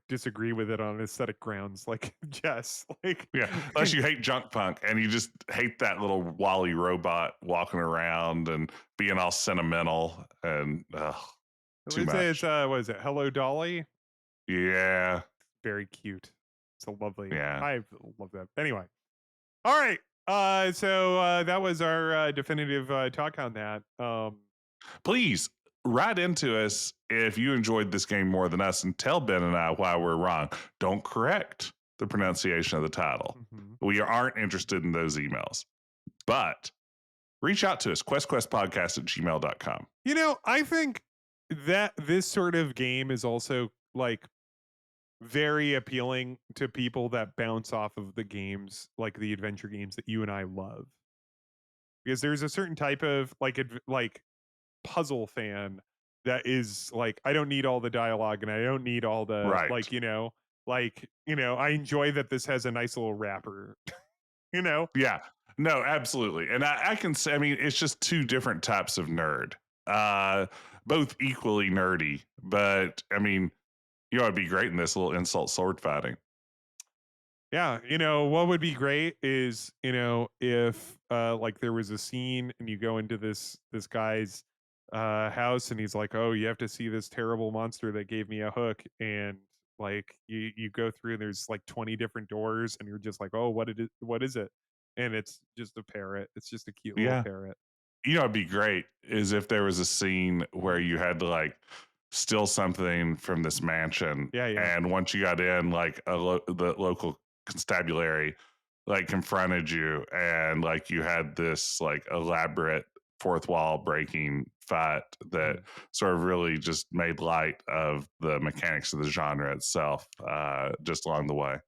[SPEAKER 1] disagree with it on aesthetic grounds like Jess. Like
[SPEAKER 2] Yeah, unless you hate junk punk and you just hate that little Wally robot walking around and being all sentimental and too
[SPEAKER 1] it's
[SPEAKER 2] much.
[SPEAKER 1] what is it? Hello Dolly?
[SPEAKER 2] Yeah,
[SPEAKER 1] Very cute. It's a lovely.
[SPEAKER 2] yeah.
[SPEAKER 1] I love that. Anyway. All right. So that was our definitive talk on that.
[SPEAKER 2] Please write into us if you enjoyed this game more than us and tell Ben and I why we're wrong. Don't correct the pronunciation of the title.
[SPEAKER 1] Mhm.
[SPEAKER 2] We aren't interested in those emails. But reach out to us, questquestpodcast@gmail.com.
[SPEAKER 1] I think that this sort of game is also like very appealing to people that bounce off of the games, like the adventure games that you and I love. Because there's a certain type of like puzzle fan that is like I don't need all the dialogue and I don't need all the
[SPEAKER 2] Right.
[SPEAKER 1] I enjoy that this has a nice little wrapper. you know
[SPEAKER 2] Yeah. No, absolutely. And I can say, I mean, it's just two different types of nerd, uh, both equally nerdy. But I mean, it'd be great in this little insult sword fighting.
[SPEAKER 1] Yeah, what would be great is, if like there was a scene and you go into this guy's house and he's like, "Oh, you have to see this terrible monster that gave me a hook." And like you go through and there's like 20 different doors and you're just like, "Oh, what is it?" And it's just a parrot. It's just a cute little
[SPEAKER 2] Yeah.
[SPEAKER 1] parrot.
[SPEAKER 2] It'd be great is if there was a scene where you had to like steal something from this mansion,
[SPEAKER 1] Yeah, yeah.
[SPEAKER 2] and once you got in, like the local constabulary like confronted you, and like you had this like elaborate fourth wall breaking fight that
[SPEAKER 1] Mm.
[SPEAKER 2] sort of really just made light of the mechanics of the genre itself, just along the way.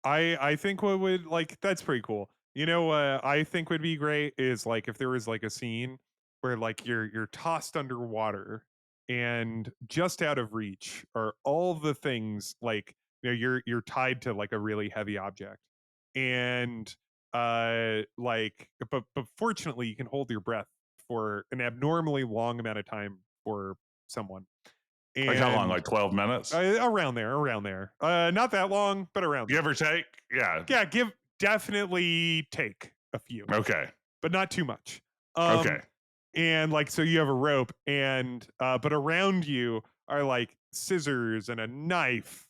[SPEAKER 1] I think what would like that's pretty cool. What I think would be great is like if there was like a scene where like you're tossed underwater and just out of reach are all the things like you're tied to like a really heavy object and but fortunately you can hold your breath for an abnormally long amount of time for someone.
[SPEAKER 2] Like how long?
[SPEAKER 1] And
[SPEAKER 2] Like 12 minutes?
[SPEAKER 1] around there. Not that long, but around there.
[SPEAKER 2] Give or take? Yeah.
[SPEAKER 1] Yeah, definitely take a few,
[SPEAKER 2] Okay.
[SPEAKER 1] but not too much.
[SPEAKER 2] Okay.
[SPEAKER 1] And like, so you have a rope, and but around you are like scissors and a knife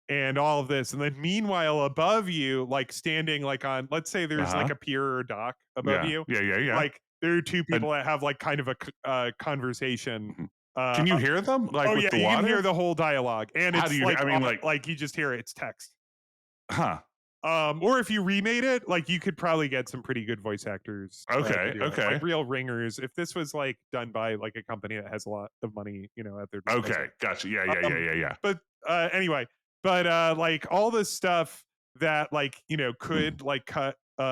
[SPEAKER 1] and all of this. And then meanwhile, above you, like standing like on, let's say there's like
[SPEAKER 2] Uh-huh.
[SPEAKER 1] a pier or dock above
[SPEAKER 2] Yeah.
[SPEAKER 1] you,
[SPEAKER 2] Yeah.
[SPEAKER 1] like there are two
[SPEAKER 2] And
[SPEAKER 1] people that have like kind of a conversation.
[SPEAKER 2] mhm.
[SPEAKER 1] Uh,
[SPEAKER 2] Can you
[SPEAKER 1] uh,
[SPEAKER 2] hear them like
[SPEAKER 1] oh
[SPEAKER 2] with
[SPEAKER 1] yeah,
[SPEAKER 2] the
[SPEAKER 1] you can hear
[SPEAKER 2] water?
[SPEAKER 1] the whole dialogue, and
[SPEAKER 2] How do
[SPEAKER 1] it's
[SPEAKER 2] you, I mean,
[SPEAKER 1] like you just hear it, it's text.
[SPEAKER 2] huh.
[SPEAKER 1] Or if you remade it, like you could probably get some pretty good voice actors to
[SPEAKER 2] Okay.
[SPEAKER 1] do it, like
[SPEAKER 2] Okay.
[SPEAKER 1] real ringers. If this was like done by like a company that has a lot of money, at their
[SPEAKER 2] Okay.
[SPEAKER 1] disposal.
[SPEAKER 2] Gotcha. Yeah.
[SPEAKER 1] But anyway, like all this stuff that like
[SPEAKER 2] Mm.
[SPEAKER 1] could like cut
[SPEAKER 2] So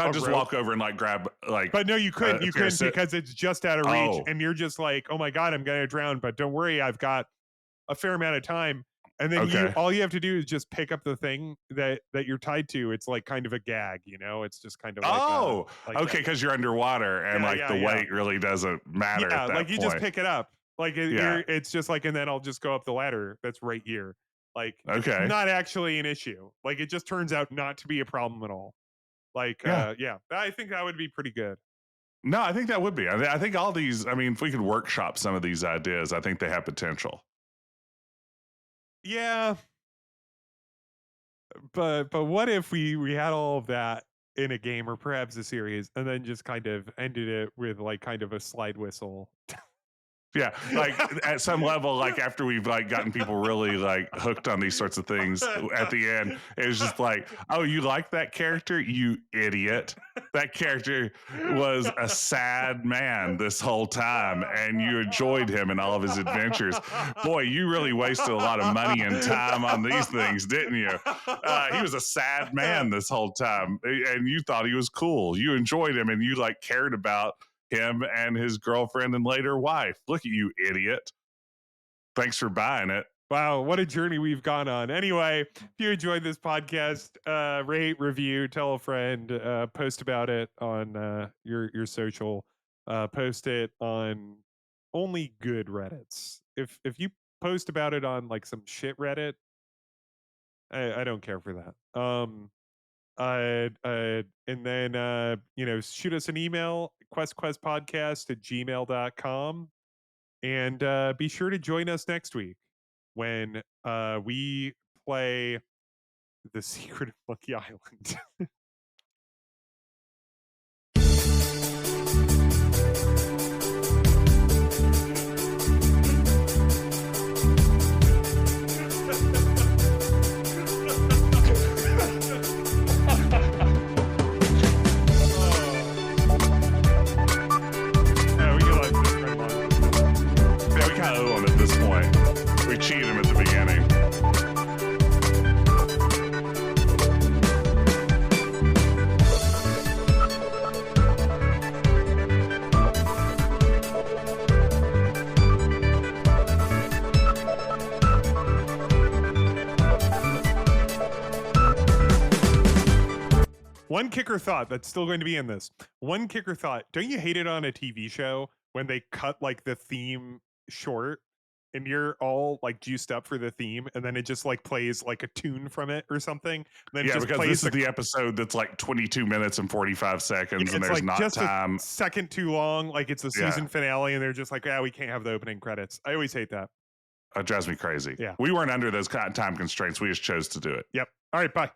[SPEAKER 2] I
[SPEAKER 1] a
[SPEAKER 2] just
[SPEAKER 1] rope,
[SPEAKER 2] walk over and like grab like
[SPEAKER 1] but no, you couldn't.
[SPEAKER 2] a
[SPEAKER 1] You
[SPEAKER 2] pair of
[SPEAKER 1] couldn't because it's just out of reach,
[SPEAKER 2] Oh,
[SPEAKER 1] and you're just like, oh my god, I'm gonna drown. But don't worry, I've got a fair amount of time. And then
[SPEAKER 2] okay.
[SPEAKER 1] all you have to do is just pick up the thing that you're tied to. It's like kind of a gag, it's just kind of
[SPEAKER 2] Oh,
[SPEAKER 1] like
[SPEAKER 2] okay, because you're underwater and
[SPEAKER 1] yeah,
[SPEAKER 2] like
[SPEAKER 1] yeah,
[SPEAKER 2] the
[SPEAKER 1] yeah,
[SPEAKER 2] weight really doesn't matter
[SPEAKER 1] yeah.
[SPEAKER 2] at
[SPEAKER 1] Like
[SPEAKER 2] that
[SPEAKER 1] you just
[SPEAKER 2] point.
[SPEAKER 1] pick it up. Like
[SPEAKER 2] Yeah.
[SPEAKER 1] it's just like, and then I'll just go up the ladder that's right here. Like it's
[SPEAKER 2] Okay.
[SPEAKER 1] not actually an issue. Like it just turns out not to be a problem at all. Like
[SPEAKER 2] Yeah.
[SPEAKER 1] yeah, I think that would be pretty good.
[SPEAKER 2] No, I think that would be. I think all these, I mean, if we could workshop some of these ideas, I think they have potential.
[SPEAKER 1] Yeah, but what if we had all of that in a game or perhaps a series, and then just kind of ended it with like kind of a slide whistle.
[SPEAKER 2] Yeah, like at some level, like after we've like gotten people really like hooked on these sorts of things, at the end, it was just like, oh, you like that character, you idiot. That character was a sad man this whole time, and you enjoyed him and all of his adventures. Boy, you really wasted a lot of money and time on these things, didn't you? He was a sad man this whole time, and you thought he was cool. You enjoyed him, and you like cared about him and his girlfriend and later wife. Look at you, idiot. Thanks for buying it.
[SPEAKER 1] Wow, what a journey we've gone on. Anyway, if you enjoyed this podcast, rate, review, tell a friend, post about it on your social, post it on only good Reddits. If you post about it on like some shit Reddit, I don't care for that. And then shoot us an email, questquestpodcast@gmail.com, and be sure to join us next week when we play The Secret of Monkey Island. Yeah, we can let this run long.
[SPEAKER 2] Yeah, we kind of owe him at this point. We cheated him at the beginning.
[SPEAKER 1] One kicker thought that's still going to be in this. One kicker thought. Don't you hate it on a TV show when they cut like the theme short and you're all like juiced up for the theme and then it just like plays like a tune from it or something? And then it
[SPEAKER 2] Yeah,
[SPEAKER 1] just
[SPEAKER 2] because
[SPEAKER 1] plays
[SPEAKER 2] this is the episode that's like 22 minutes and 45 seconds, and
[SPEAKER 1] it's
[SPEAKER 2] there's
[SPEAKER 1] like
[SPEAKER 2] not
[SPEAKER 1] just
[SPEAKER 2] time.
[SPEAKER 1] a second too long. Like it's a season finale and they're just like, yeah, we can't have the opening credits. I always hate that.
[SPEAKER 2] It drives me crazy.
[SPEAKER 1] Yeah.
[SPEAKER 2] We weren't under those time constraints. We just chose to do it.
[SPEAKER 1] Yep. All right. Bye.